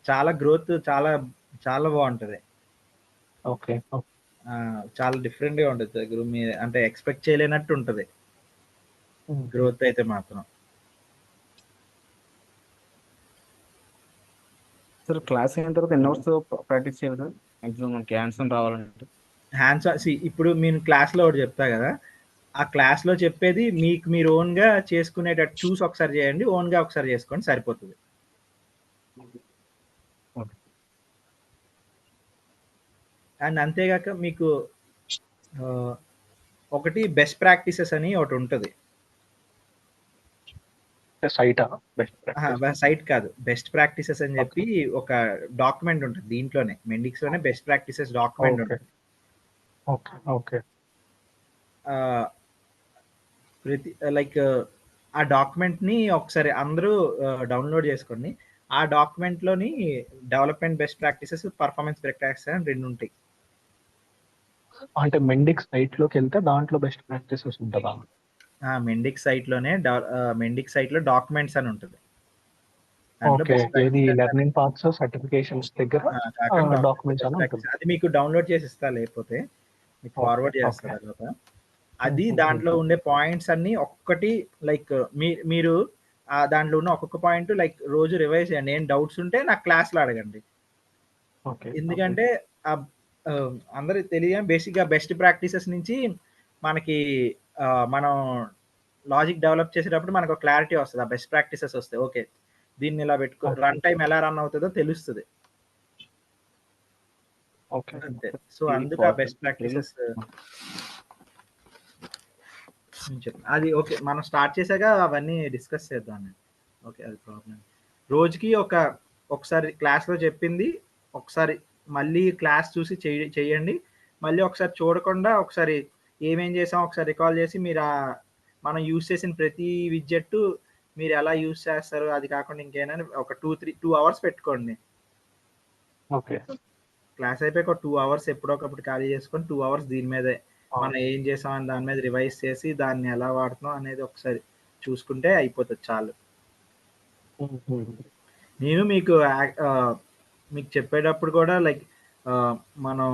చాలా గ్రోత్ చాలా చాలా బాగుంటుంది. ఓకే. చాలా డిఫరెంట్గా ఉంటుంది. మీరు అంటే ఎక్స్పెక్ట్ చేయలేనట్టు ఉంటుంది గ్రోత్ అయితే మాత్రం. సార్ క్లాస్ అయిన తర్వాత ఎన్ని అవర్స్ ప్రాక్టీస్ చేయాలి సార్ మ్యాక్సిమం మనకి హ్యాండ్స్ ఆన్ రావాలంటే? హ్యాండ్స్ ఇప్పుడు నేను క్లాస్లో ఒకటి చెప్తా కదా, ఆ క్లాస్లో చెప్పేది మీకు మీరు ఓన్గా చేసుకునేటట్టు చూసి ఒకసారి చేయండి, ఓన్గా ఒకసారి చేసుకోండి, సరిపోతుంది. అండ్ అంతేగాక మీకు ఒకటి బెస్ట్ ప్రాక్టీసెస్ అని ఒకటి ఉంటుంది. సైట్ కాదు, బెస్ట్ ప్రాక్టీసెస్ అని చెప్పి ఒక డాక్యుమెంట్ ఉంటుంది దీంట్లోనే, మెండిక్స్ లోనే బెస్ట్ ప్రాక్టీసెస్ డాక్యుమెంట్ ఉంటుంది. లైక్ ఆ డాక్యుమెంట్ ని ఒకసారి అందరూ డౌన్లోడ్ చేసుకోండి. ఆ డాక్యుమెంట్ లోని development best practices, performance best practices అని 2 ఉంటాయి. అంటే మెండిక్స్ సైట్ లోకి వెళ్తే దాంట్లో బెస్ట్ ప్రాక్టీసెస్ ఉంటుందా? మెండిక్స్ సైట్ లోనే మెండిక్స్ సైట్ లో డాక్యుమెంట్స్ అని ఉంటుంది. లెర్నింగ్ పార్ట్స్ సర్టిఫికేషన్స్ దగ్గర డాక్యుమెంట్స్ అని ఉంటుంది. అది మీకు డౌన్లోడ్ చేసి ఇస్తా, లేకపోతే మీకు ఫార్వర్డ్ చేస్తారు తర్వాత. అది దాంట్లో ఉండే పాయింట్స్ అన్ని ఒక్కటి లైక్ మీరు దాంట్లో ఉన్న ఒక్కొక్క పాయింట్ లైక్ రోజు రివైజ్ చేయండి. ఏం డౌట్స్ ఉంటే నాకు క్లాస్లో అడగండి. ఎందుకంటే అందరికి తెలియదు, బేసిక్గా బెస్ట్ ప్రాక్టీసెస్ నుంచి మనకి మనం లాజిక్ డెవలప్ చేసేటప్పుడు మనకు క్లారిటీ వస్తుంది. ఆ బెస్ట్ ప్రాక్టీసెస్ వస్తాయి. ఓకే, దీన్ని ఇలా పెట్టుకో, రన్ టైం ఎలా రన్ అవుతుందో తెలుస్తుంది. అంతే. సో అందుకు ఆ బెస్ట్ ప్రాక్టీసెస్ అది ఓకే. మనం స్టార్ట్ చేశాక అవన్నీ డిస్కస్ చేద్దాం. ఓకే, అది ప్రాబ్లం. రోజుకి ఒకసారి క్లాస్లో చెప్పింది ఒకసారి మళ్ళీ క్లాస్ చూసి చేయండి. మళ్ళీ ఒకసారి చూడకుండా ఒకసారి ఏమేం చేసాం ఒకసారి రికాల్ చేసి, మీరు మనం యూజ్ చేసిన ప్రతి విడ్జెట్ మీరు ఎలా యూజ్ చేస్తారు, అది కాకుండా ఇంకేనా ఒక 2 hours పెట్టుకోండి. ఓకే, క్లాస్ అయిపోయి ఒక 2 hours ఎప్పుడొకప్పుడు ఖాళీ చేసుకొని 2 hours దీని మీదే మనం ఏం చేసాం అని దాని మీద రివైజ్ చేసి దాన్ని ఎలా వాడుతున్నాం అనేది ఒకసారి చూసుకుంటే అయిపోతుంది చాలు. నేను మీకు చెప్పేటప్పుడు కూడా లైక్ మనం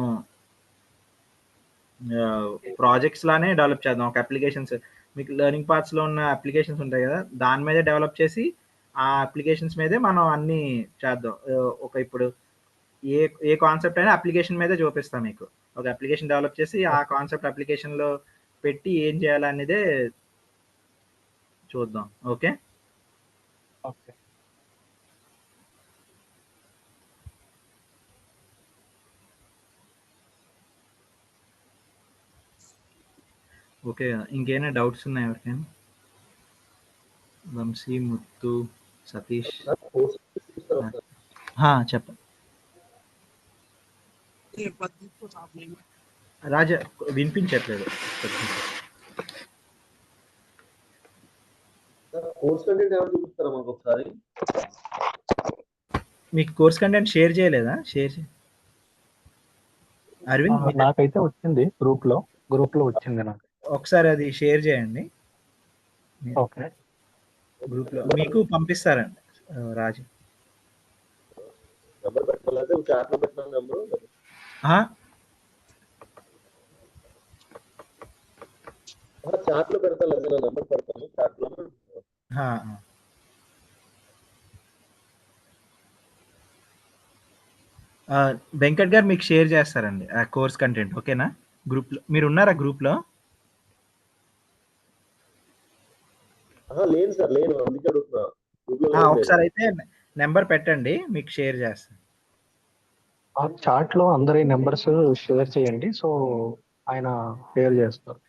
ప్రాజెక్ట్స్ లానే డెవలప్ చేద్దాం. ఒక అప్లికేషన్స్ మీకు లెర్నింగ్ పార్ట్స్ లో ఉన్న అప్లికేషన్స్ ఉంటాయి కదా, దాని మీదే డెవలప్ చేసి ఆ అప్లికేషన్స్ మీదే మనం అన్ని చేద్దాం. ఇప్పుడు ఏ కాన్సెప్ట్ అయినా అప్లికేషన్ మీదే చూపిస్తాం మీకు. ఒక అప్లికేషన్ డెవలప్ చేసి ఆ కాన్సెప్ట్ అప్లికేషన్ లో పెట్టి ఏం చేయాలనేదే చూద్దాం. Okay, okay. ఇంకేమైనా డౌట్స్ ఉన్నాయా ఎవరికైనా? వంశీ, ముత్తు, సతీష్ చెప్పండి. రాజా వినిపించట్లేదు. కోర్స్ కంటెంట్ ఏమైనా చూపిస్తారా మాకు ఒకసారి? మీకు కోర్స్ కంటెంట్ షేర్ చేయలేదా? అరవింద్ నాకైతే వచ్చింది గ్రూప్ లో వచ్చింది నాకు. ఒకసారి అది షేర్ చేయండి ఓకే, గ్రూప్ లో, మీకు పంపిస్తారండి రాజు. నెంబర్ పెట్టాలంటే చాట్ లో పెట్టిన నెంబర్ చాట్ లో పెడతాను, లేదా నెంబర్ పెడతాను చాట్ లో. వెంకట్ గారు మీకు షేర్ చేస్తారండి ఆ కోర్స్ కంటెంట్, ఓకేనా? గ్రూప్ లో మీరు ఉన్నారా? గ్రూప్ లో లేదు సార్, లేదు, అందుకే అడుగుతున్నా. ఒకసారి అయితే నెంబర్ పెట్టండి, మీకు షేర్ చేస్తాను. ఆ చాట్ లో అందరి నెంబర్స్ షేర్ చేయండి, సో ఆయన షేర్ చేస్తారు.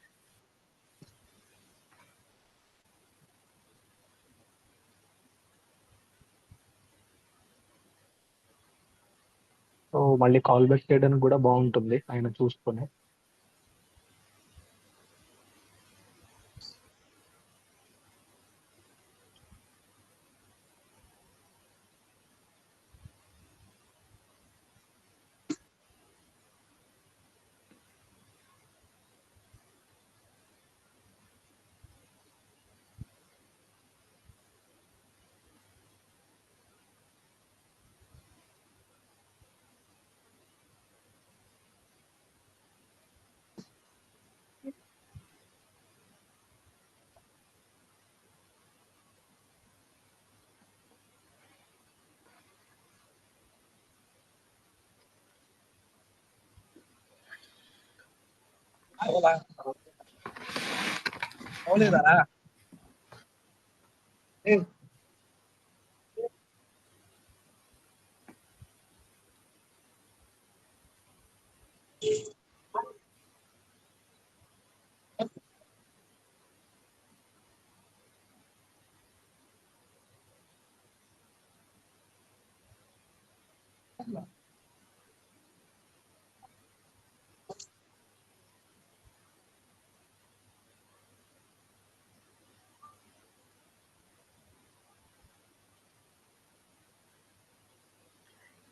సో మళ్ళీ కాల్ బ్యాక్ చేయడానికి కూడా బాగుంటుంది ఆయన చూసుకొని.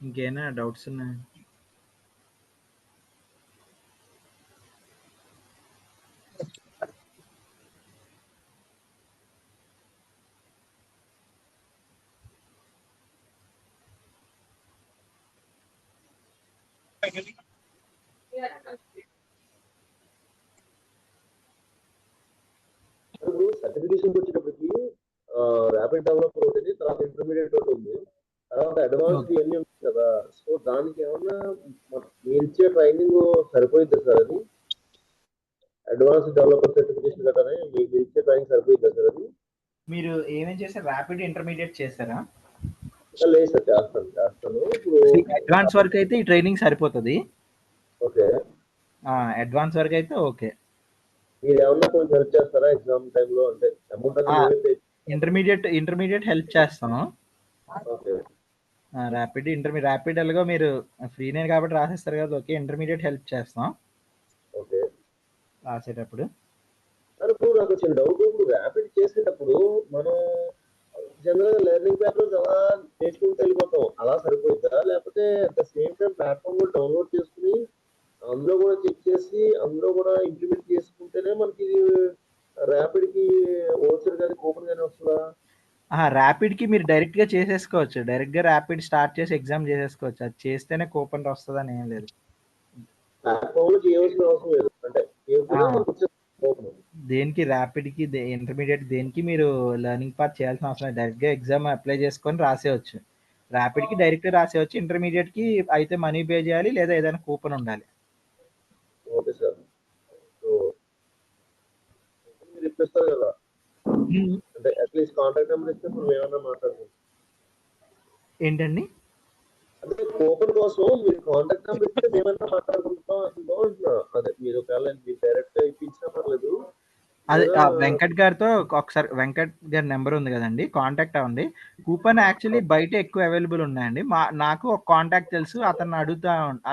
ఇంకేనా డౌట్స్ ఉన్నాయి? సర్టిఫికేషన్ వచ్చేటప్పటికి ర్యాపిడ్ డెవలపర్ ఒకటి, తర్వాత ఇంటర్మీడియట్ ఒకటి ఉంది, తర్వాత అడ్వాన్స్ ఇవన్నీ ఉంది కదా. సో దానికి ఏమన్నా మీరు ఇచ్చే ట్రైనింగ్ సరిపోయిద్దా సార్? అది అడ్వాన్స్ డెవలపర్ సర్టిఫికేషన్ కట్టానే మీకు ఇచ్చే ట్రైనింగ్ సరిపోయిద్దా సార్? అది మీరు ఏమేం చేశారు? ర్యాపిడ్ ఇంటర్మీడియట్ చేశారా? లేదు సార్, చేస్తాను ఇప్పుడు. అడ్వాన్స్ వరకు అయితే ఈ ట్రైనింగ్ సరిపోతుంది. ఓకే, అడ్వాన్స్ వరకు అయితే ఓకే. మీరు ఏమన్నా కొంచెం హెల్ప్ చేస్తారా ఎగ్జామ్ టైంలో? అంటే అమౌంట్ ఇంటర్మీడియట్ హెల్ప్ చేస్తాను. ఓకే, ర్యాపిడ్ ఎలాగో మీరు ఫ్రీనే కాబట్టి రాసేస్తారు కదా, ఓకే. ఇంటర్మీడియట్ హెల్ప్ చేస్తాం ఓకే. రాసేటప్పుడు. ఇప్పుడు నాకు వచ్చిన డౌట్, ఇప్పుడు ర్యాపిడ్ చేసేటప్పుడు మనం జనరల్ గా లెర్నింగ్ పేపర్స్ అలా నేర్చుకుంటూ వెళ్ళిపోతాం, అలా సరిపోతుందా? లేకపోతే at the same time platform కూడా డౌన్లోడ్ చేసుకుని అందులో కూడా చెక్ చేసి అందులో కూడా ఇంప్లిమెంట్ చేసుకుంటేనే మనకి ర్యాపిడ్ కి ఓచర్ కానీ కూపన్ కానీ వస్తుందా? ర్యాపిడ్ కి మీరు డైరెక్ట్ గా చేసేసుకోవచ్చు. డైరెక్ట్ గా ర్యాపిడ్ స్టార్ట్ చేసి ఎగ్జామ్ చేసేసుకోవచ్చు. అది చేస్తేనే కూపన్ వస్తుంది అని ఏం లేదు. ప్లాట్ఫామ్ లో చేయవలసిన అవసరం లేదు, అంటే దేనికి ర్యాపిడ్ కి ఇంటర్మీడియట్ దేనికి మీరు లెర్నింగ్ పార్ట్ చేయాల్సిన అవసరం లేదు. డైరెక్ట్ గా ఎగ్జామ్ అప్లై చేసుకొని రాసేయచ్చు. ర్యాపిడ్ కి డైరెక్ట్ రాసేయచ్చు. ఇంటర్మీడియట్ కి అయితే మనీ పే చేయాలి, లేదా ఏదైనా కూపన్ ఉండాలి. Okay sir. సో మీరు ఇప్పిస్తారు కదా, అంటే అట్లీస్ట్ కాంటాక్ట్ నెంబర్ ఇస్తే మనం ఏమన్నా మాట్లాడుకుంటాం. ఏంటండి? అంటే కూపన్ కోసం మీరు కాంటాక్ట్ నెంబర్ ఇస్తే ఏమన్నా మాట్లాడుకుంటాం అంటున్నా. అదే మీరు ఒకవేళ డైరెక్ట్ గా ఇప్పించినా పర్లేదు. అదే వెంకట్ గారితో ఒకసారి, వెంకట్ గారి నెంబర్ ఉంది కదండి, కాంటాక్ట్ అవ్వండి. కూపన్ యాక్చువల్లీ బయట ఎక్కువ అవైలబుల్ ఉన్నాయండి. నాకు ఒక కాంటాక్ట్ తెలుసు,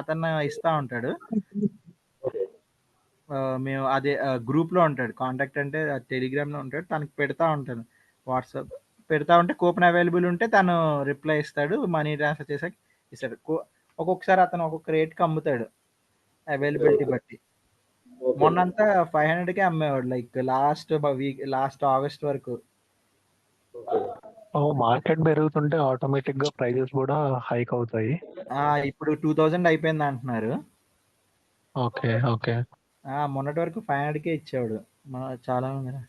అతను ఇస్తా ఉంటాడు. మేము అదే గ్రూప్ లో ఉంటాడు. కాంటాక్ట్ అంటే టెలిగ్రామ్ లో ఉంటాడు. తనకి పెడతా ఉంటాను, వాట్సాప్ పెడతా ఉంటే కూపన్ అవైలబుల్ ఉంటే తను రిప్లై ఇస్తాడు, మనీ ట్రాన్స్ఫర్ చేసాక ఇస్తాడు. ఒక్కొక్కసారి అతను ఒక్కొక్క రేట్కి అమ్ముతాడు. అవైలబిలిటీ బట్టి. ఓకే. మొన్నంతా 500కే అమ్మేవాడు లైక్ లాస్ట్ ఆగస్ట్ వరకు. ఓకే. మార్కెట్ పెరుగుతుంటే ఆటోమేటిక్ గా ప్రైజెస్ కూడా హైక్ అవుతాయి. ఇప్పుడు 2000 అయిపోయింది అంటున్నారు. Okay okay. మొన్నటి వరకు 500కే ఇచ్చేవాడు చాలా మంది.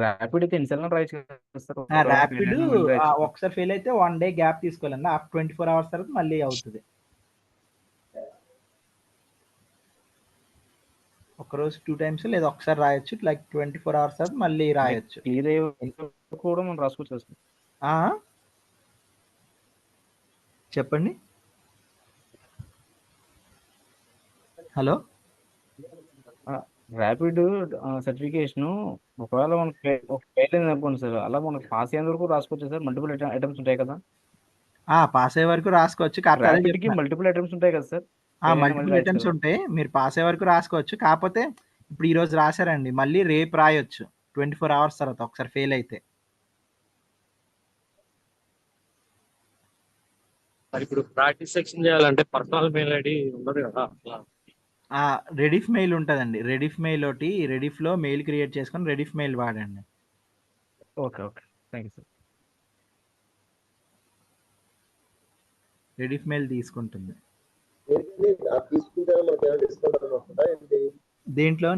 ర్యాపిడ్ అయితే ఎన్నిసార్లు ట్రై చేస్తారు? ర్యాపిడ్ ఒకసారి ఫెయిల్ అయితే 1 డే గ్యాప్ తీసుకోవాలండి. 24 hours తర్వాత మళ్ళీ అవుతుంది. ఒకరోజు 2 times లేదా ఒకసారి రాయొచ్చు. లైక్ 24 hours తర్వాత మళ్ళీ రాయొచ్చు. క్లియర్ అయ్యే కూడా మనం రాసుకోవచ్చు. చెప్పండి. హలో. ర్యాపిడ్ సర్టిఫికేషన్ ఒకవేళ మనకు ఫెయిల్ అయింది అనుకోండి సార్, అలా మనకు పాస్ అయ్యేంత వరకు రాసుకోవచ్చు సార్. మల్టిపుల్ ఐటమ్స్ ఉంటాయి కదా. పాస్ అయ్యే వరకు రాసుకోవచ్చు. ర్యాపిడ్ కి మల్టిపుల్ ఐటమ్స్ ఉంటాయి కదా సార్. మల్టిపుల్ ఐటమ్స్ ఉంటాయి. మీరు పాస్ అయ్యే వరకు రాసుకోవచ్చు. కాకపోతే ఇప్పుడు ఈ రోజు రాశారండి, మళ్ళీ రేపు రాయొచ్చు 24 hours తర్వాత ఒకసారి ఫెయిల్ అయితే. ఇప్పుడు ప్రాక్టీస్ సెక్షన్ చేయాలంటే పర్సనల్ మెయిల్ ఐడి ఉండదు కదా. రెడిఫ్ మెయిల్ ఉంటుందండి. రెడిఫ్ మెయిల్ ఒకటి, రెడిఫ్లో మెయిల్ క్రియేట్ చేసుకొని రెడిఫ్ మెయిల్ వాడండి. Okay okay, thank you sir. Rediff mail తీసుకుంటుంది. తీసుకుంటే మనకి ఏమైనా డిస్కౌంట్ వస్తుందా ఏంటి? దేంట్లో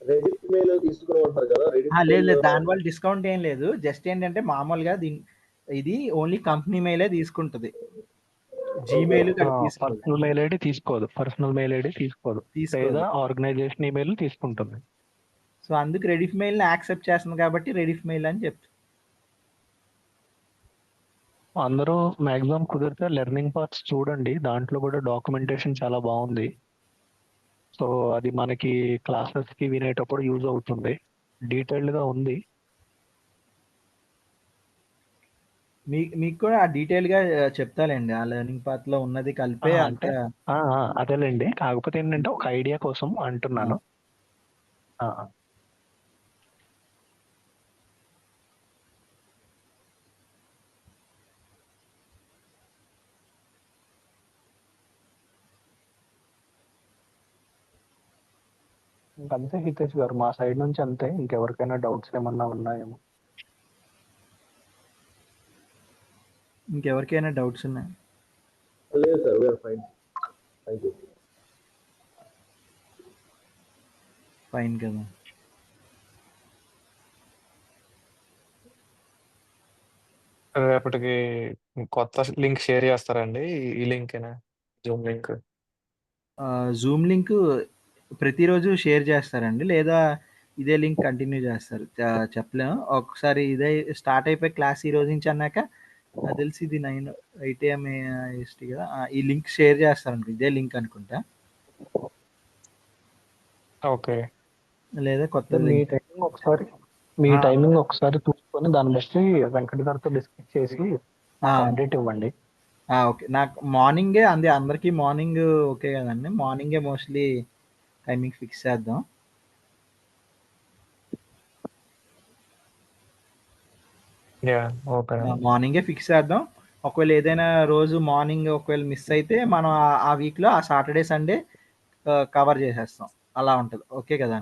రెడిఫ్ మెయిల్ తీసుకున్నామంటారు కదా. లేదు, దానివల్ల డిస్కౌంట్ ఏం లేదు. జస్ట్ ఏంటంటే మామూలుగా ఇది ఓన్లీ కంపెనీ మెయిలే తీసుకుంటుంది. జీమెయిల్ పర్సనల్ మెయిల్ ఐడి తీసుకోదు. లేదా ఆర్గనైజేషన్ ఈమెయిల్ తీసుకుంటుంది. సో అందుకు రెడిఫ్ మెయిల్ ని యాక్సెప్ట్ చేస్తుంది కాబట్టి రెడిఫ్ మెయిల్ అని చెప్తుంది. అందరూ మాక్సిమం కుదిరితే లెర్నింగ్ పార్ట్స్ చూడండి. దాంట్లో కూడా డాక్యుమెంటేషన్ చాలా బాగుంది. సో అది మనకి క్లాసెస్ కి వినేటప్పుడు యూజ్ అవుతుంది. డీటెయిల్డ్ గా ఉంది. మీకు కూడా డీటెయిల్ గా చెప్తాలేండి. ఆ లెర్నింగ్ పాత్ లో ఉన్నది కలిపే. అంటే అదేలేండి. కాకపోతే ఏంటంటే ఒక ఐడియా కోసం అంటున్నాను. అంతే హితేష్ గారు, మా సైడ్ నుంచి అంతే. ఇంకెవరికైనా డౌట్స్ ఏమన్నా ఉన్నాయేమో? ఇంకెవరికైనా డౌట్స్ ఉన్నాయి? లేదు సార్, we're fine. Thank you. Fine కదా. రేపటికి కొత్త లింక్ షేర్ చేస్తారండి. ఈ లింకేనా, జూమ్ లింక్? జూమ్ లింక్ ప్రతిరోజు షేర్ చేస్తారండి, లేదా ఇదే లింక్ కంటిన్యూ చేస్తారు. చెప్పలేము. ఒకసారి ఇదే స్టార్ట్ అయిపోయి క్లాస్ ఈ రోజు నుంచి అన్నాక నాకు తెలిసి ఇది 8 AM EST కదా, ఈ లింక్ షేర్ చేస్తారండి. ఇదే లింక్ అనుకుంటా. ఓకే. లేదా కొత్త మీ టైమింగ్ ఒకసారి చూసుకొని దాన్ని బట్టి వెంకట గారితో డిస్కస్ చేసి అప్డేట్ ఇవ్వండి. ఓకే. నాకు మార్నింగే అందరికీ మార్నింగ్ ఓకే కదండి. మార్నింగే మోస్ట్లీ టైమింగ్ ఫిక్స్ చేద్దాం. మార్నింగే ఫిక్స్ చేద్దాం. ఒకవేళ ఏదైనా రోజు మార్నింగ్ ఒకవేళ మిస్ అయితే మనం ఆ వీక్లో ఆ సాటర్డే సండే కవర్ చేసేస్తాం. అలా ఉంటుంది. ఓకే కదా.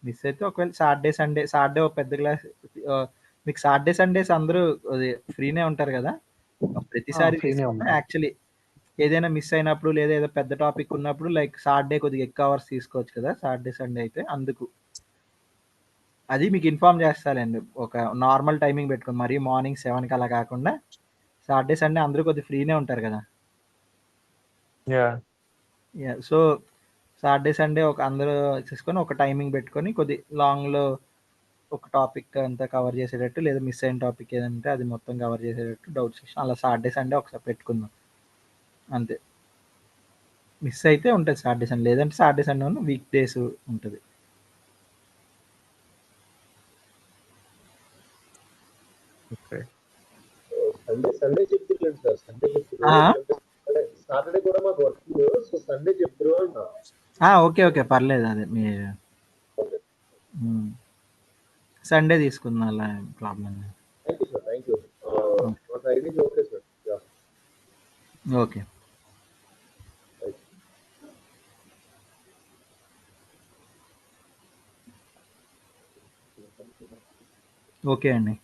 మిస్ అయితే ఒకవేళ సాటర్డే ఒక పెద్ద క్లాస్. మీకు సాటర్డే సండేస్ అందరూ ఫ్రీనే ఉంటారు కదా. ప్రతిసారి యాక్చువల్లీ ఏదైనా మిస్ అయినప్పుడు లేదా ఏదో పెద్ద టాపిక్ ఉన్నప్పుడు లైక్ సాటర్డే కొద్దిగా ఎక్కువ అవర్స్ తీసుకోవచ్చు కదా సాటర్డే సండే అయితే. అందుకు అది మీకు ఇన్ఫార్మ్ చేస్తానండి. ఒక నార్మల్ టైమింగ్ పెట్టుకోండి. మరీ మార్నింగ్ 7కి అలా కాకుండా సాటర్డే సండే అందరూ కొద్దిగా ఫ్రీనే ఉంటారు కదా. సో సాటర్డే సండే అందరూ చేసుకొని ఒక టైమింగ్ పెట్టుకొని కొద్ది లాంగ్లో ఒక టాపిక్ అంతా కవర్ చేసేటట్టు, లేదా మిస్ అయిన టాపిక్ ఏదంటే అది మొత్తం కవర్ చేసేటట్టు డౌట్ సెక్షన్ అలా సాటర్డే సండే ఒకసారి పెట్టుకుందాం అంతే. మిస్ అయితే ఉంటుంది సాటర్డే సండే, లేదంటే సాటర్డే సండే వీక్ డేస్ ఉంటుంది. సండే చెప్తుర్లేండి సార్. సండే చెప్తున్నారు. సాటర్డే కూడా మాకు వర్కింగ్, సో సండే చెప్తున్నారు అంట. ఓకే పర్లేదు. అదే మీ సండే తీసుకుందాం, అలా ప్రాబ్లం లేదు. Thank you sir, thank you. మా సైడ్ నుంచి ఓకే సార్. ఓకే. ఓకే అండి.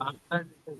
కాంట్రాక్ట్